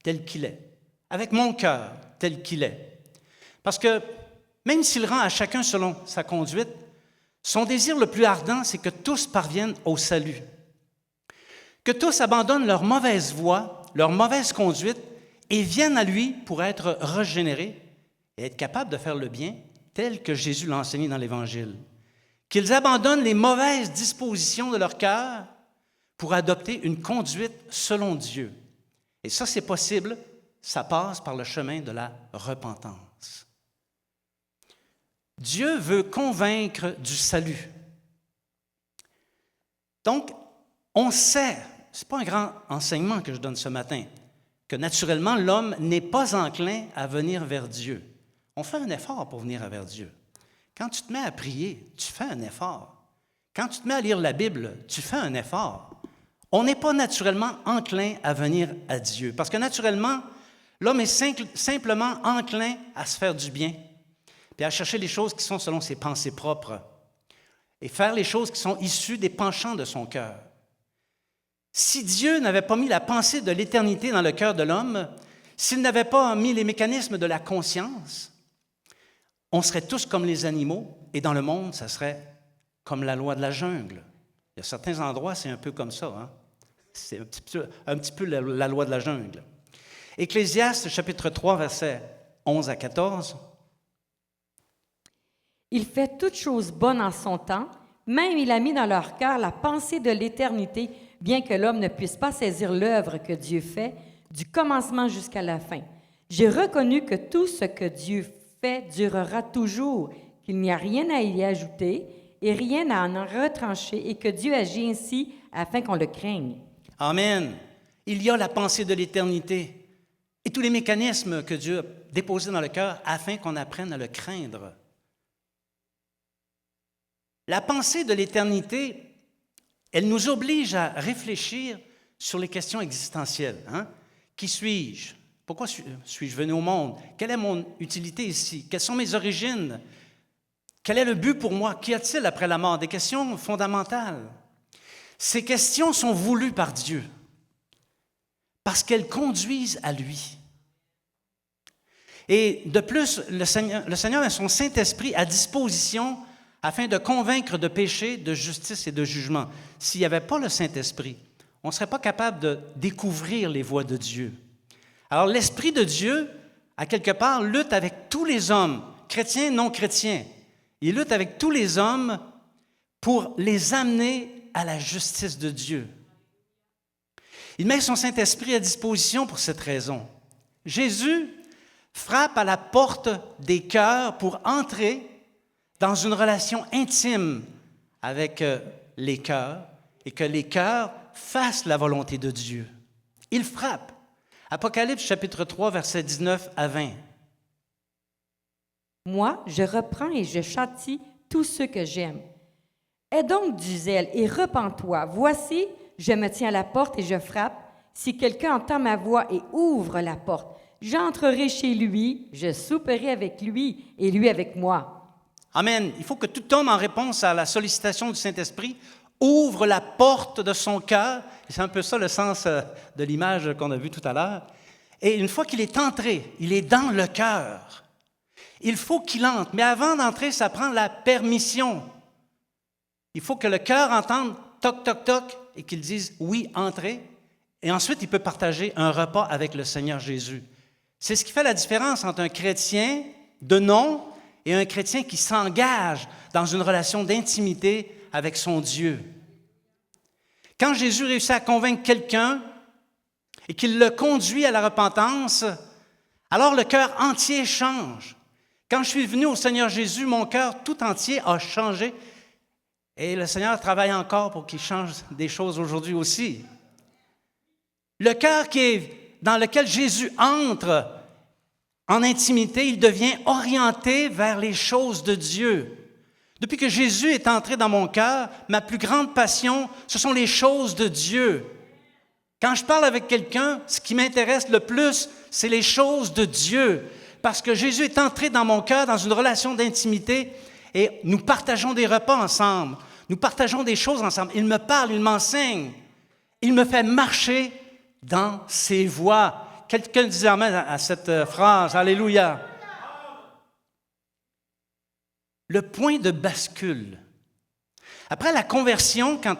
Speaker 5: tel qu'il est, avec mon cœur, tel qu'il est. Parce que même s'il rend à chacun selon sa conduite, son désir le plus ardent, c'est que tous parviennent au salut. Que tous abandonnent leur mauvaise voie, leur mauvaise conduite et viennent à lui pour être régénérés et être capables de faire le bien tel que Jésus l'a enseigné dans l'Évangile, qu'ils abandonnent les mauvaises dispositions de leur cœur pour adopter une conduite selon Dieu. Et ça, c'est possible, ça passe par le chemin de la repentance. Dieu veut convaincre du salut. Donc, on sait, ce n'est pas un grand enseignement que je donne ce matin, que naturellement, l'homme n'est pas enclin à venir vers Dieu. On fait un effort pour venir vers Dieu. Quand tu te mets à prier, tu fais un effort. Quand tu te mets à lire la Bible, tu fais un effort. On n'est pas naturellement enclin à venir à Dieu, parce que naturellement, l'homme est simplement enclin à se faire du bien, puis à chercher les choses qui sont selon ses pensées propres, et faire les choses qui sont issues des penchants de son cœur. Si Dieu n'avait pas mis la pensée de l'éternité dans le cœur de l'homme, s'il n'avait pas mis les mécanismes de la conscience, on serait tous comme les animaux, et dans le monde, ça serait comme la loi de la jungle. Il y a certains endroits, c'est un peu comme ça. Hein? C'est un petit peu la loi de la jungle. Ecclésiaste, chapitre 3, versets 11 à 14.
Speaker 6: Il fait toutes choses bonnes en son temps, même il a mis dans leur cœur la pensée de l'éternité, bien que l'homme ne puisse pas saisir l'œuvre que Dieu fait, du commencement jusqu'à la fin. J'ai reconnu que tout ce que Dieu fait durera toujours, qu'il n'y a rien à y ajouter et rien à en retrancher, et que Dieu agit ainsi afin qu'on le craigne.
Speaker 5: Amen. Il y a la pensée de l'éternité et tous les mécanismes que Dieu a déposés dans le cœur afin qu'on apprenne à le craindre. La pensée de l'éternité, elle nous oblige à réfléchir sur les questions existentielles. Hein? Qui suis-je? Pourquoi suis-je venu au monde? Quelle est mon utilité ici? Quelles sont mes origines? Quel est le but pour moi? Qu'y a-t-il après la mort? Des questions fondamentales. Ces questions sont voulues par Dieu parce qu'elles conduisent à lui. Et de plus, le Seigneur a son Saint-Esprit à disposition afin de convaincre de péché, de justice et de jugement. S'il n'y avait pas le Saint-Esprit, on ne serait pas capable de découvrir les voies de Dieu. Alors l'Esprit de Dieu, à quelque part, lutte avec tous les hommes, chrétiens, non chrétiens. Il lutte avec tous les hommes pour les amener à la justice de Dieu. Il met son Saint-Esprit à disposition pour cette raison. Jésus frappe à la porte des cœurs pour entrer dans une relation intime avec les cœurs et que les cœurs fassent la volonté de Dieu. Il frappe. Apocalypse chapitre 3, versets 19 à 20.
Speaker 6: Moi, je reprends et je châtie tous ceux que j'aime. Aie donc du zèle et repens-toi. Voici, je me tiens à la porte et je frappe. Si quelqu'un entend ma voix et ouvre la porte, j'entrerai chez lui, je souperai avec lui et lui avec moi.
Speaker 5: Amen. Il faut que tout homme, en réponse à la sollicitation du Saint-Esprit, ouvre la porte de son cœur. C'est un peu ça le sens de l'image qu'on a vue tout à l'heure. Et une fois qu'il est entré, il est dans le cœur. Il faut qu'il entre. Mais avant d'entrer, ça prend la permission. Il faut que le cœur entende toc, toc, toc et qu'il dise oui, entrez. Et ensuite, il peut partager un repas avec le Seigneur Jésus. C'est ce qui fait la différence entre un chrétien de nom et un chrétien qui s'engage dans une relation d'intimité avec son Dieu. Quand Jésus réussit à convaincre quelqu'un et qu'il le conduit à la repentance, alors le cœur entier change. Quand je suis venu au Seigneur Jésus, mon cœur tout entier a changé. Et le Seigneur travaille encore pour qu'il change des choses aujourd'hui aussi. Le cœur dans lequel Jésus entre en intimité, il devient orienté vers les choses de Dieu. Depuis que Jésus est entré dans mon cœur, ma plus grande passion, ce sont les choses de Dieu. Quand je parle avec quelqu'un, ce qui m'intéresse le plus, c'est les choses de Dieu. Parce que Jésus est entré dans mon cœur dans une relation d'intimité et nous partageons des repas ensemble. Nous partageons des choses ensemble. Il me parle, il m'enseigne. Il me fait marcher dans ses voies. Quelqu'un disait amen à cette phrase. Alléluia. Le point de bascule. Après la conversion, quand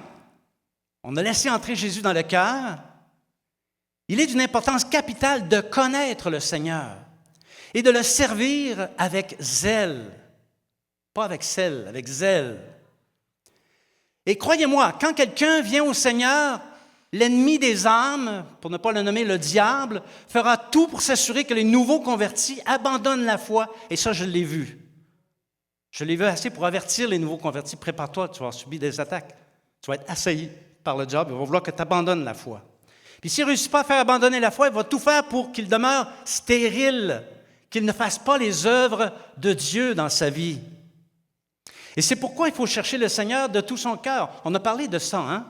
Speaker 5: on a laissé entrer Jésus dans le cœur, il est d'une importance capitale de connaître le Seigneur et de le servir avec zèle. Pas avec sel, avec zèle. Et croyez-moi, quand quelqu'un vient au Seigneur, l'ennemi des âmes, pour ne pas le nommer le diable, fera tout pour s'assurer que les nouveaux convertis abandonnent la foi. Et ça, je l'ai vu. Je l'ai vu assez pour avertir les nouveaux convertis. Prépare-toi, tu vas subir des attaques. Tu vas être assailli par le diable. Il va vouloir que tu abandonnes la foi. Puis s'il ne réussit pas à faire abandonner la foi, il va tout faire pour qu'il demeure stérile, qu'il ne fasse pas les œuvres de Dieu dans sa vie. Et c'est pourquoi il faut chercher le Seigneur de tout son cœur. On a parlé de ça, hein?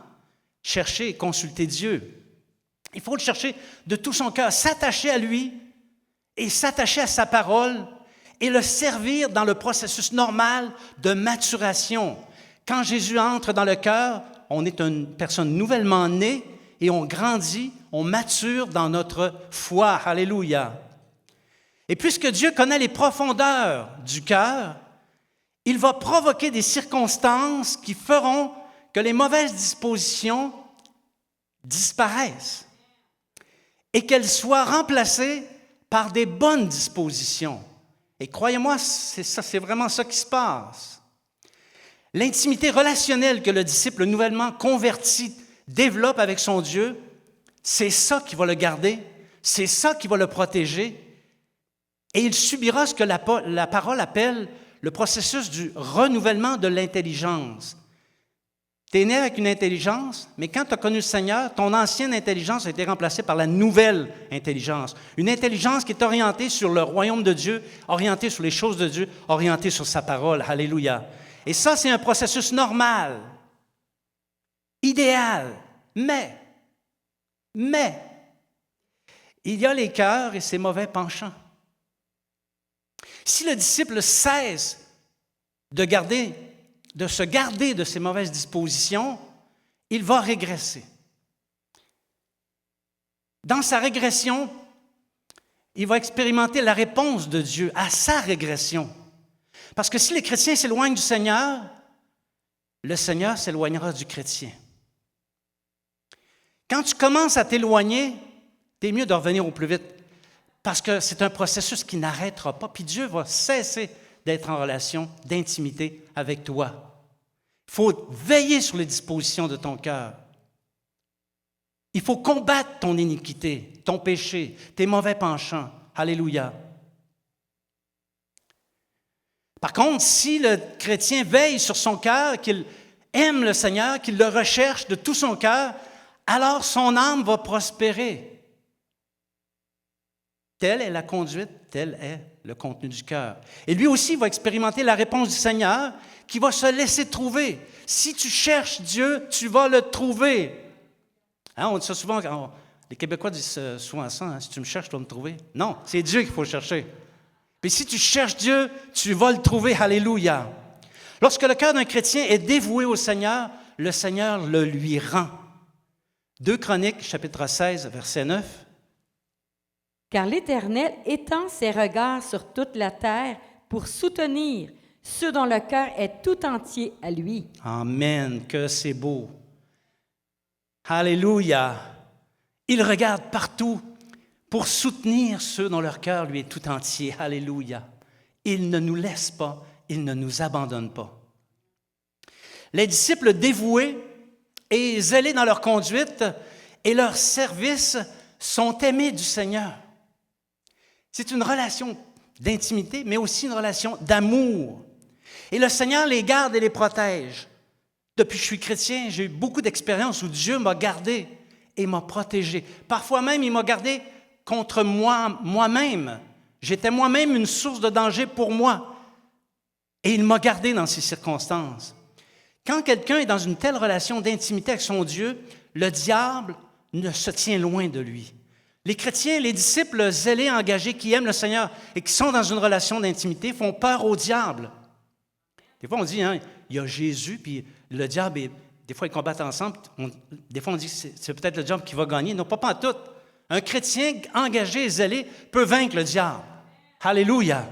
Speaker 5: Chercher et consulter Dieu. Il faut le chercher de tout son cœur, s'attacher à lui et s'attacher à sa parole et le servir dans le processus normal de maturation. Quand Jésus entre dans le cœur, on est une personne nouvellement née et on grandit, on mature dans notre foi. Alléluia. Et puisque Dieu connaît les profondeurs du cœur, il va provoquer des circonstances qui feront que les mauvaises dispositions disparaissent et qu'elles soient remplacées par des bonnes dispositions. Et croyez-moi, c'est vraiment ça qui se passe. L'intimité relationnelle que le disciple nouvellement converti développe avec son Dieu, c'est ça qui va le garder, c'est ça qui va le protéger, et il subira ce que la parole appelle le processus du renouvellement de l'intelligence. Tu es né avec une intelligence, mais quand tu as connu le Seigneur, ton ancienne intelligence a été remplacée par la nouvelle intelligence. Une intelligence qui est orientée sur le royaume de Dieu, orientée sur les choses de Dieu, orientée sur sa parole. Alléluia. Et ça, c'est un processus normal, idéal. Mais, il y a les cœurs et ses mauvais penchants. Si le disciple cesse de se garder de ses mauvaises dispositions, il va régresser. Dans sa régression, il va expérimenter la réponse de Dieu à sa régression. Parce que si les chrétiens s'éloignent du Seigneur, le Seigneur s'éloignera du chrétien. Quand tu commences à t'éloigner, t'es mieux de revenir au plus vite. Parce que c'est un processus qui n'arrêtera pas. Puis Dieu va cesser d'être en relation d'intimité avec toi. Il faut veiller sur les dispositions de ton cœur. Il faut combattre ton iniquité, ton péché, tes mauvais penchants. Alléluia. Par contre, si le chrétien veille sur son cœur, qu'il aime le Seigneur, qu'il le recherche de tout son cœur, alors son âme va prospérer. Telle est la conduite, tel est le contenu du cœur. Et lui aussi va expérimenter la réponse du Seigneur qui va se laisser trouver. Si tu cherches Dieu, tu vas le trouver. Hein, on dit ça souvent, les Québécois disent souvent ça, hein, si tu me cherches, tu vas me trouver. Non, c'est Dieu qu'il faut chercher. Puis si tu cherches Dieu, tu vas le trouver. Alléluia. Lorsque le cœur d'un chrétien est dévoué au Seigneur, le Seigneur le lui rend. 2 Chroniques, chapitre 16, verset 9.
Speaker 6: Car l'Éternel étend ses regards sur toute la terre pour soutenir ceux dont le cœur est tout entier à lui.
Speaker 5: Amen, que c'est beau. Alléluia. Il regarde partout pour soutenir ceux dont leur cœur lui est tout entier. Alléluia. Il ne nous laisse pas, il ne nous abandonne pas. Les disciples dévoués et zélés dans leur conduite et leur service sont aimés du Seigneur. C'est une relation d'intimité, mais aussi une relation d'amour. Et le Seigneur les garde et les protège. Depuis que je suis chrétien, j'ai eu beaucoup d'expériences où Dieu m'a gardé et m'a protégé. Parfois même, il m'a gardé contre moi-même. J'étais moi-même une source de danger pour moi. Et il m'a gardé dans ces circonstances. Quand quelqu'un est dans une telle relation d'intimité avec son Dieu, le diable ne se tient loin de lui. Les chrétiens, les disciples zélés, engagés, qui aiment le Seigneur et qui sont dans une relation d'intimité, font peur au diable. Des fois, on dit, hein, il y a Jésus, puis le diable, des fois, ils combattent ensemble. Des fois, on dit, c'est peut-être le diable qui va gagner. Non, pas en tout. Un chrétien engagé et zélé peut vaincre le diable. Alléluia.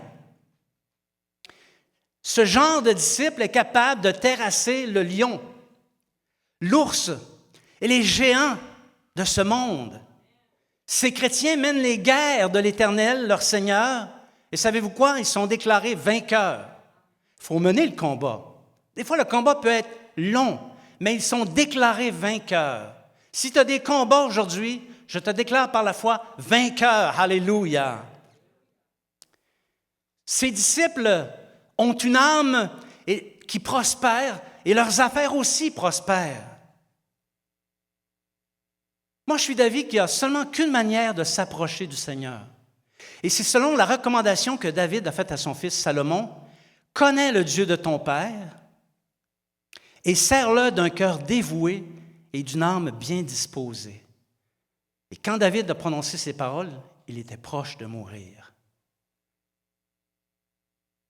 Speaker 5: Ce genre de disciple est capable de terrasser le lion, l'ours et les géants de ce monde. Ces chrétiens mènent les guerres de l'Éternel, leur Seigneur, et savez-vous quoi? Ils sont déclarés vainqueurs. faut mener le combat. Des fois, le combat peut être long, mais ils sont déclarés vainqueurs. Si tu as des combats aujourd'hui, je te déclare par la foi vainqueur. Alléluia. Ces disciples ont une âme qui prospère et leurs affaires aussi prospèrent. Moi, je suis d'avis qu'il n'y a seulement qu'une manière de s'approcher du Seigneur. Et c'est selon la recommandation que David a faite à son fils Salomon. Connais le Dieu de ton Père et sers-le d'un cœur dévoué et d'une âme bien disposée. Et quand David a prononcé ces paroles, il était proche de mourir.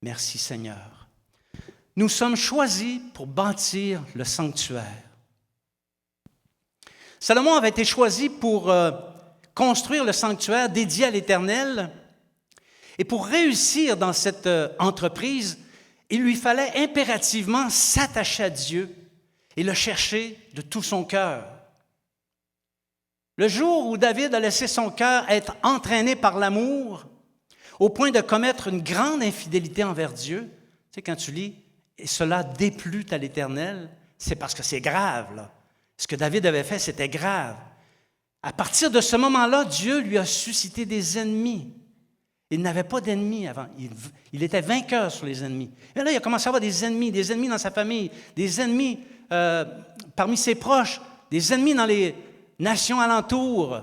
Speaker 5: Merci Seigneur. Nous sommes choisis pour bâtir le sanctuaire. Salomon avait été choisi pour construire le sanctuaire dédié à l'Éternel. Et pour réussir dans cette entreprise, il lui fallait impérativement s'attacher à Dieu et le chercher de tout son cœur. Le jour où David a laissé son cœur être entraîné par l'amour, au point de commettre une grande infidélité envers Dieu, tu sais, quand tu lis « Et cela déplut à l'Éternel », c'est parce que c'est grave, là. Ce que David avait fait, c'était grave. À partir de ce moment-là, Dieu lui a suscité des ennemis. Il n'avait pas d'ennemis avant. Il était vainqueur sur les ennemis. Et là, il a commencé à avoir des ennemis dans sa famille, des ennemis parmi ses proches, des ennemis dans les nations alentours.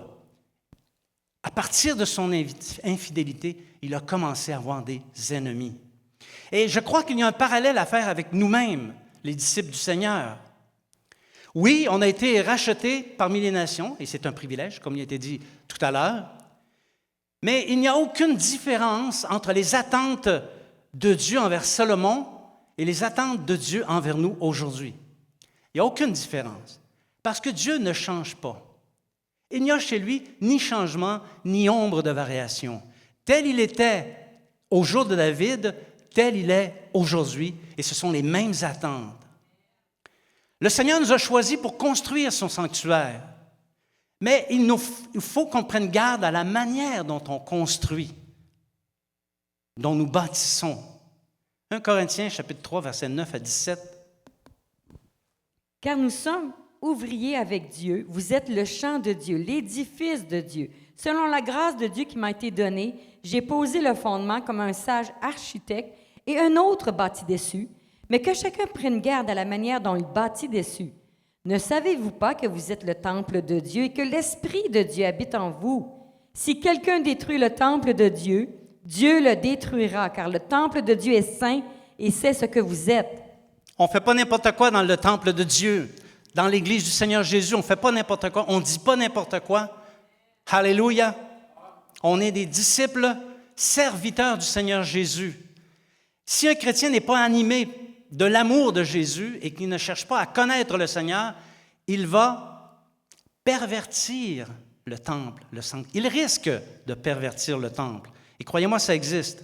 Speaker 5: À partir de son infidélité, il a commencé à avoir des ennemis. Et je crois qu'il y a un parallèle à faire avec nous-mêmes, les disciples du Seigneur. Oui, on a été rachetés parmi les nations, et c'est un privilège, comme il a été dit tout à l'heure, mais il n'y a aucune différence entre les attentes de Dieu envers Salomon et les attentes de Dieu envers nous aujourd'hui. Il n'y a aucune différence, parce que Dieu ne change pas. Il n'y a chez lui ni changement, ni ombre de variation. Tel il était au jour de David, tel il est aujourd'hui, et ce sont les mêmes attentes. Le Seigneur nous a choisis pour construire son sanctuaire, mais il faut qu'on prenne garde à la manière dont on construit, dont nous bâtissons. 1 Corinthiens, chapitre 3, versets 9 à 17.
Speaker 6: Car nous sommes ouvriers avec Dieu, vous êtes le champ de Dieu, l'édifice de Dieu. Selon la grâce de Dieu qui m'a été donnée, j'ai posé le fondement comme un sage architecte et un autre bâtit dessus, mais que chacun prenne garde à la manière dont il bâtit dessus. Ne savez-vous pas que vous êtes le temple de Dieu et que l'Esprit de Dieu habite en vous? Si quelqu'un détruit le temple de Dieu, Dieu le détruira, car le temple de Dieu est saint et c'est ce que vous êtes.
Speaker 5: On ne fait pas n'importe quoi dans le temple de Dieu. Dans l'Église du Seigneur Jésus, on ne fait pas n'importe quoi, on ne dit pas n'importe quoi. Alléluia! On est des disciples, serviteurs du Seigneur Jésus. Si un chrétien n'est pas animé de l'amour de Jésus et qu'il ne cherche pas à connaître le Seigneur, il va pervertir le temple, le sanctuaire. Il risque de pervertir le temple. Et croyez-moi, ça existe.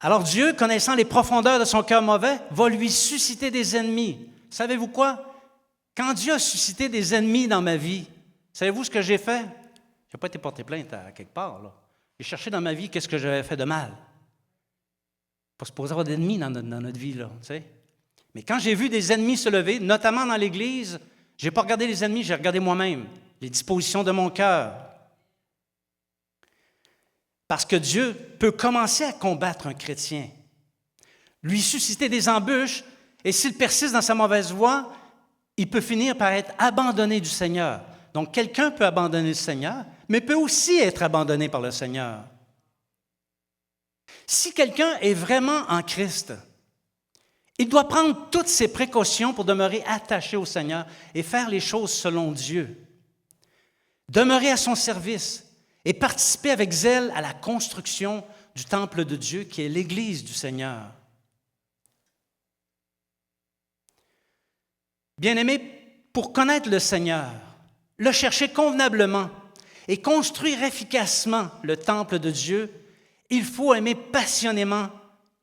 Speaker 5: Alors Dieu, connaissant les profondeurs de son cœur mauvais, va lui susciter des ennemis. Savez-vous quoi? Quand Dieu a suscité des ennemis dans ma vie, savez-vous ce que j'ai fait? Je n'ai pas été porté plainte à quelque part, là. J'ai cherché dans ma vie qu'est-ce que j'avais fait de mal. Pas supposé avoir d'ennemis dans notre vie, là, tu sais. Mais quand j'ai vu des ennemis se lever, notamment dans l'Église, je n'ai pas regardé les ennemis, j'ai regardé moi-même, les dispositions de mon cœur. Parce que Dieu peut commencer à combattre un chrétien, lui susciter des embûches, et s'il persiste dans sa mauvaise voie, il peut finir par être abandonné du Seigneur. Donc, quelqu'un peut abandonner le Seigneur, mais peut aussi être abandonné par le Seigneur. Si quelqu'un est vraiment en Christ, il doit prendre toutes ses précautions pour demeurer attaché au Seigneur et faire les choses selon Dieu. Demeurer à son service et participer avec zèle à la construction du temple de Dieu qui est l'Église du Seigneur. Bien-aimés, pour connaître le Seigneur, le chercher convenablement et construire efficacement le temple de Dieu, il faut aimer passionnément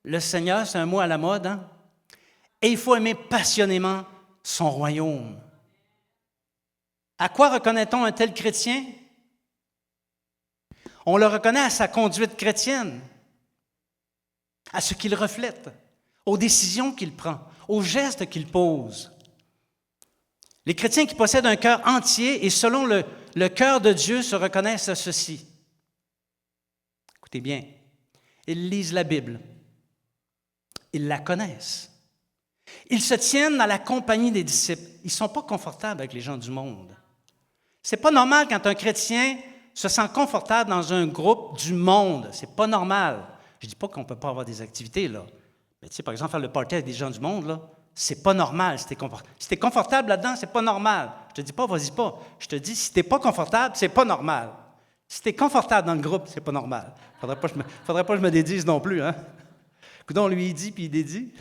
Speaker 5: le Seigneur, c'est un mot à la mode, hein? Et il faut aimer passionnément son royaume. À quoi reconnaît-on un tel chrétien? On le reconnaît à sa conduite chrétienne. à ce qu'il reflète, aux décisions qu'il prend, aux gestes qu'il pose. Les chrétiens qui possèdent un cœur entier et selon le cœur de Dieu se reconnaissent à ceci. Écoutez bien, ils lisent la Bible, ils la connaissent. Ils se tiennent à la compagnie des disciples. Ils ne sont pas confortables avec les gens du monde. Ce n'est pas normal quand un chrétien se sent confortable dans un groupe du monde. Ce n'est pas normal. Je ne dis pas qu'on ne peut pas avoir des activités, là. Mais tu sais, par exemple, faire le party avec des gens du monde, là, c'est pas normal. Si tu es confortable là-dedans, c'est pas normal. Je te dis pas, vas-y pas. Je te dis, si tu n'es pas confortable, c'est pas normal. Si tu es confortable dans le groupe, c'est pas normal. Faudrait pas que je me dédise non plus, hein? Coudonc, lui, il dit, puis il dédie.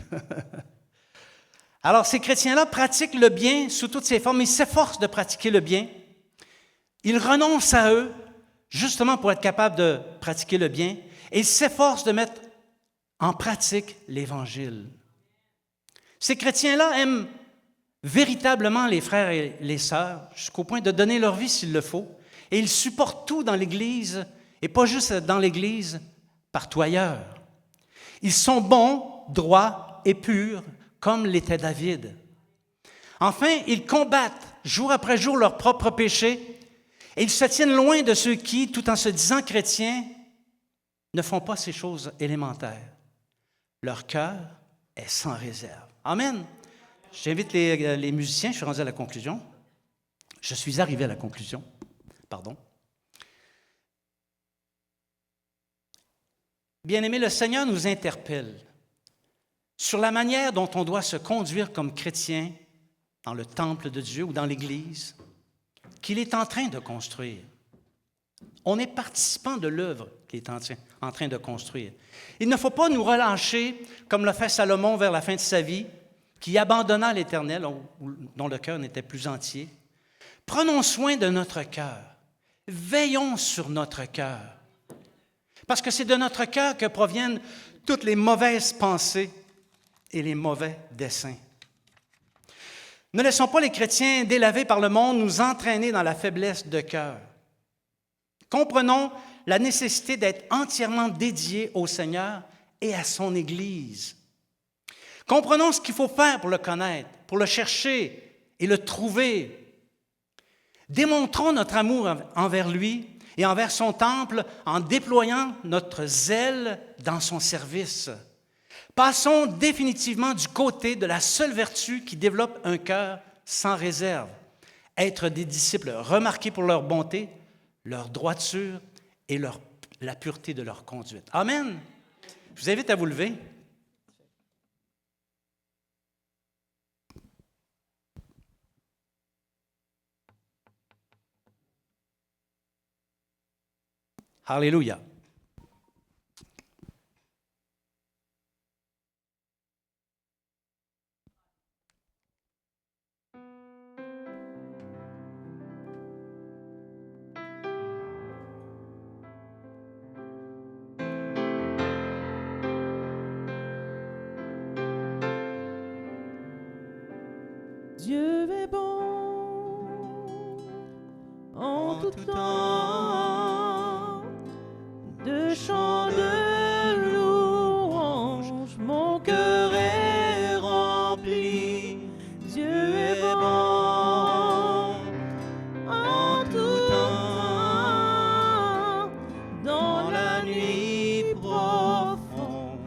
Speaker 5: Alors, ces chrétiens-là pratiquent le bien sous toutes ses formes. Ils s'efforcent de pratiquer le bien. Ils renoncent à eux, justement pour être capables de pratiquer le bien. Et ils s'efforcent de mettre en pratique l'Évangile. Ces chrétiens-là aiment véritablement les frères et les sœurs, jusqu'au point de donner leur vie s'il le faut. Et ils supportent tout dans l'Église, et pas juste dans l'Église, partout ailleurs. Ils sont bons, droits et purs, comme l'était David. Enfin, ils combattent jour après jour leurs propres péchés, et ils se tiennent loin de ceux qui, tout en se disant chrétiens, ne font pas ces choses élémentaires. Leur cœur est sans réserve. Amen. J'invite les musiciens, je suis rendu à la conclusion. Je suis arrivé à la conclusion. Pardon. Bien-aimés, le Seigneur nous interpelle sur la manière dont on doit se conduire comme chrétien dans le temple de Dieu ou dans l'Église qu'il est en train de construire. On est participant de l'œuvre qu'il est en train de construire. Il ne faut pas nous relâcher, comme l'a fait Salomon vers la fin de sa vie, qui abandonna l'Éternel, dont le cœur n'était plus entier. Prenons soin de notre cœur. Veillons sur notre cœur. Parce que c'est de notre cœur que proviennent toutes les mauvaises pensées et les mauvais desseins. Ne laissons pas les chrétiens délavés par le monde nous entraîner dans la faiblesse de cœur. Comprenons la nécessité d'être entièrement dédiés au Seigneur et à son Église. Comprenons ce qu'il faut faire pour le connaître, pour le chercher et le trouver. Démontrons notre amour envers lui et envers son temple en déployant notre zèle dans son service. Passons définitivement du côté de la seule vertu qui développe un cœur sans réserve. Être des disciples remarqués pour leur bonté, leur droiture et la pureté de leur conduite. Amen. Je vous invite à vous lever. Alléluia.
Speaker 2: Dieu est bon en tout temps, de chants de louanges, mon cœur est rempli. Dieu est bon en tout temps, dans la nuit profonde,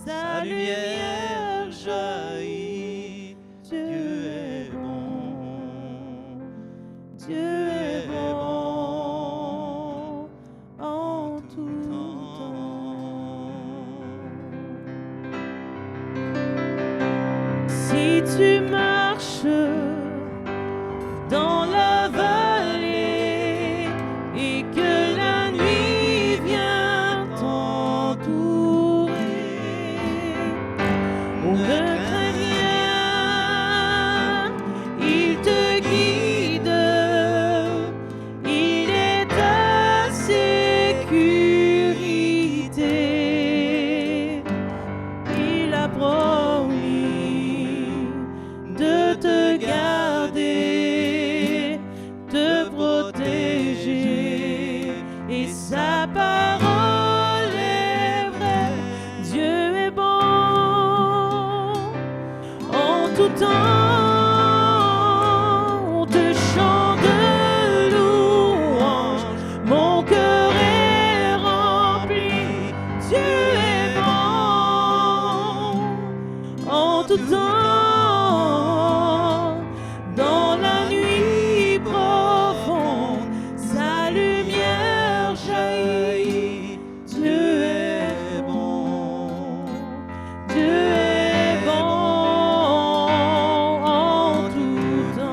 Speaker 2: sa lumière jaillit. Dieu est bon, Dieu est bon en tout temps. Si tu marches dans la vallée et que la nuit vient t'entourer, ne crains rien, il te guide, il est ta sécurité. Il a promis de te garder. tout temps, on te chante de louanges. Mon cœur est rempli, Dieu est bon. En tout temps, dans la nuit profonde, sa lumière jaillit. Dieu est bon, Dieu est bon en tout temps.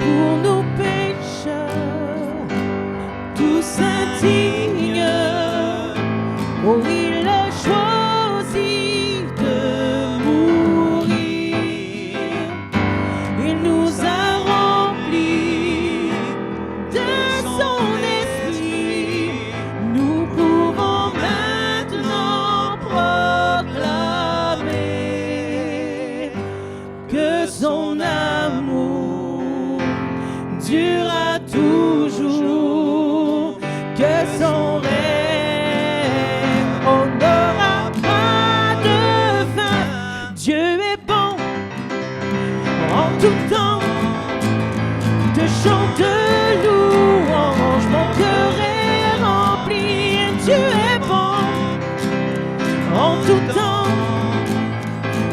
Speaker 2: Pour nos pécheurs, tous indignes, oh, il a choisi de mourir. Il nous a remplis de son esprit. Nous pouvons maintenant proclamer que son amour durera toujours, que son règne n'aura pas de fin. Dieu est bon en tout temps, de chants de louanges, mon cœur est rempli. Dieu est bon en tout temps,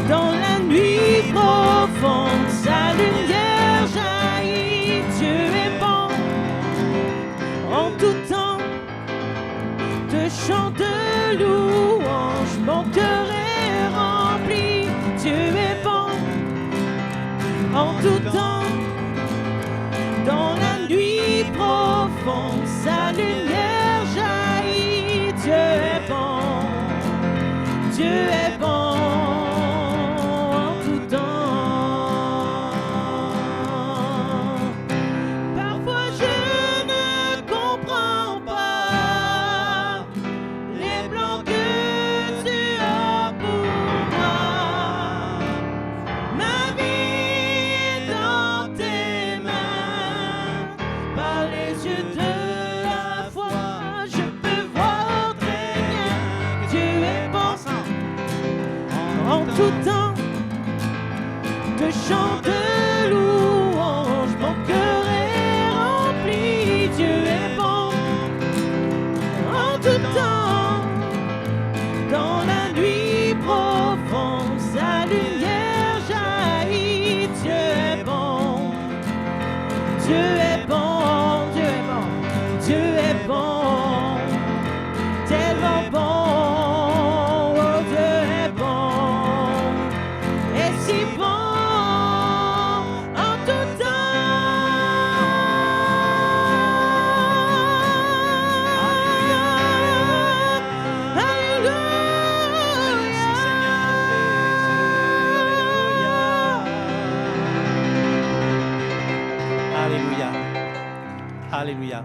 Speaker 2: dans la nuit profonde, sa lumière jaillit. Dieu est bon en tout temps, de chants de louanges, mon cœur est rempli. Dieu est bon en tout temps, dans la nuit profonde, sa lumière jaillit. Dieu est bon, Dieu est bon en tout temps. Parfois je ne comprends pas les plans que tu as pour moi. Ma vie est dans tes mains, par les yeux de la foi, je peux voir très bien que Dieu est bon en tout temps, de chants de louanges, mon cœur est rempli. Dieu est bon en tout temps, dans la nuit profonde, sa lumière jaillit. Dieu est bon, Dieu est bon, Dieu est bon, Dieu est bon, tellement bon. Oh, Dieu est bon, et si bon en tout temps.
Speaker 5: Alléluia. Alléluia.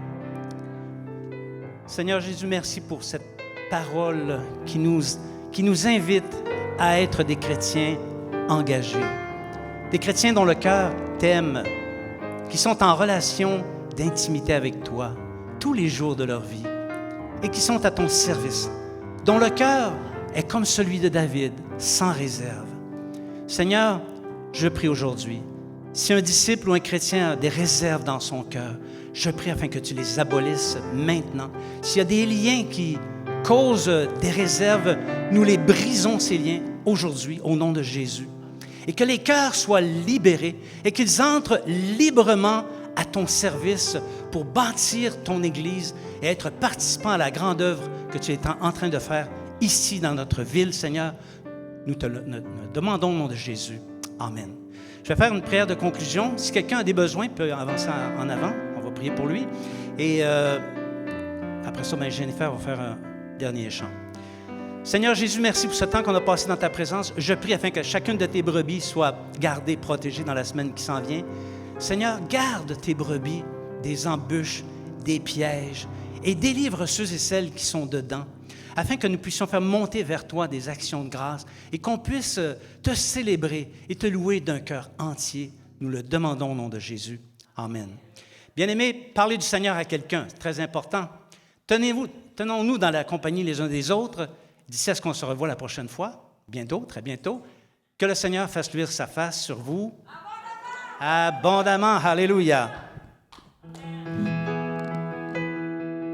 Speaker 5: Seigneur Jésus, merci pour cette parole qui nous invite à être des chrétiens engagés, des chrétiens dont le cœur t'aime, qui sont en relation d'intimité avec toi tous les jours de leur vie et qui sont à ton service, dont le cœur est comme celui de David, sans réserve. Seigneur, je prie aujourd'hui, si un disciple ou un chrétien a des réserves dans son cœur, je prie afin que tu les abolisses maintenant. S'il y a des liens qui causent des réserves, nous les brisons, ces liens, aujourd'hui, au nom de Jésus. Et que les cœurs soient libérés et qu'ils entrent librement à ton service pour bâtir ton Église et être participants à la grande œuvre que tu es en train de faire ici dans notre ville, Seigneur. Nous te le demandons au nom de Jésus. Amen. Je vais faire une prière de conclusion. Si quelqu'un a des besoins, il peut avancer en avant. On va prier pour lui. Et après ça, Jennifer va faire un dernier chant. Seigneur Jésus, merci pour ce temps qu'on a passé dans ta présence. Je prie afin que chacune de tes brebis soit gardée, protégée dans la semaine qui s'en vient. Seigneur, garde tes brebis des embûches, des pièges et délivre ceux et celles qui sont dedans, afin que nous puissions faire monter vers toi des actions de grâce et qu'on puisse te célébrer et te louer d'un cœur entier. Nous le demandons au nom de Jésus. Amen. Bien-aimés, parlez du Seigneur à quelqu'un, c'est très important. Tenons-nous dans la compagnie les uns des autres d'ici à ce qu'on se revoie la prochaine fois, bientôt, très bientôt, que le Seigneur fasse luire sa face sur vous. Abondamment. Alléluia.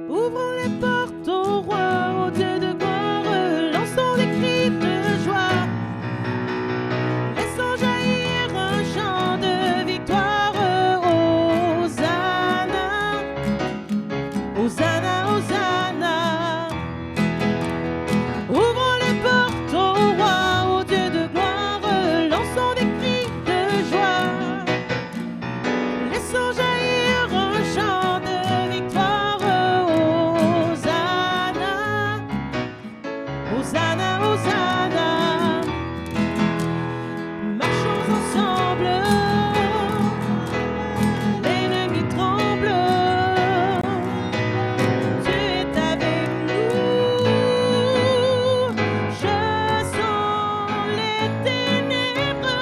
Speaker 2: Ouvrons les portes au roi, au Dieu de gloire, lançons des cris de joie. Laissons jaillir un chant de victoire. Hosanna, Hosanna, Hosanna. Ouvrons les portes au roi, au Dieu de gloire, lançons des cris de joie. Laissons jaillir un chant de victoire. Hosanna, Hosanna, marchons ensemble, l'ennemi tremble, tu es avec nous, chassons les ténèbres,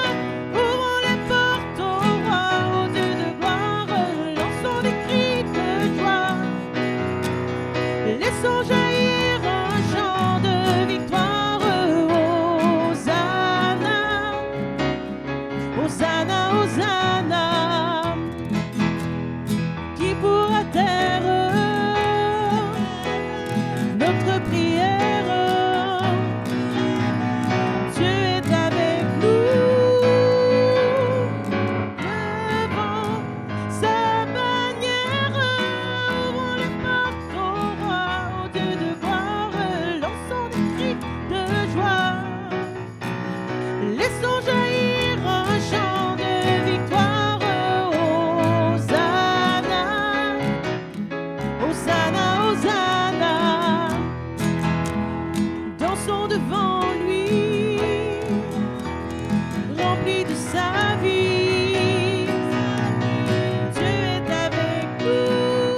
Speaker 2: ouvrons les portes au roi, au Dieu de gloire, lançons des cris de joie, laissons jaillir un chant de victoire. Hosanna, Hosanna, qui pourra taire notre prière? Tu es avec nous, devant sa bannière, ouvrons les portes au roi, au Dieu de gloire, lançons des cris de joie, laissons jaillir un chant de victoire. Hosanna, Hosanna, Hosanna, dansons devant lui, remplis de sa vie. Tu es avec nous,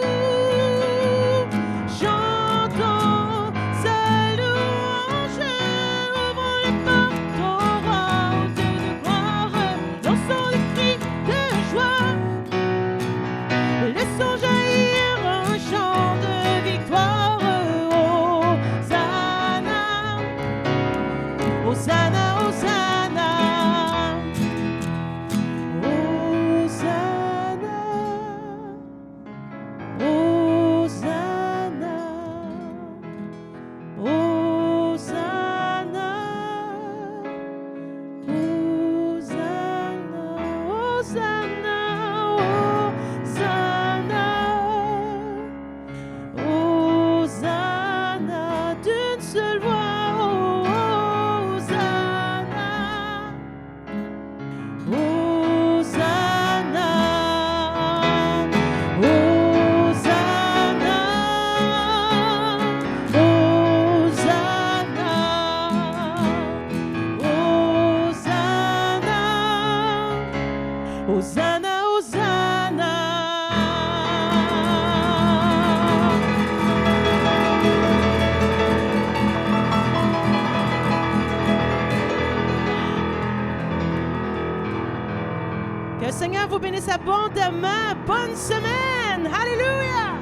Speaker 2: chantons sa louange, ouvrons les portes au roi, au Dieu de gloire, lançons des cris de joie, laissons jaillir un chant de victoire. Hosanna, Hosanna, Hosanna, Hosanna, Hosanna, Hosanna, Hosanna, Hosanna, Hosanna, Hosanna, d'une seule voix. Hosanna, Hosanna, Hosanna, Hosanna, Hosanna, Hosanna. Que le Seigneur vous bénisse abondamment. Bonne semaine. Alléluia.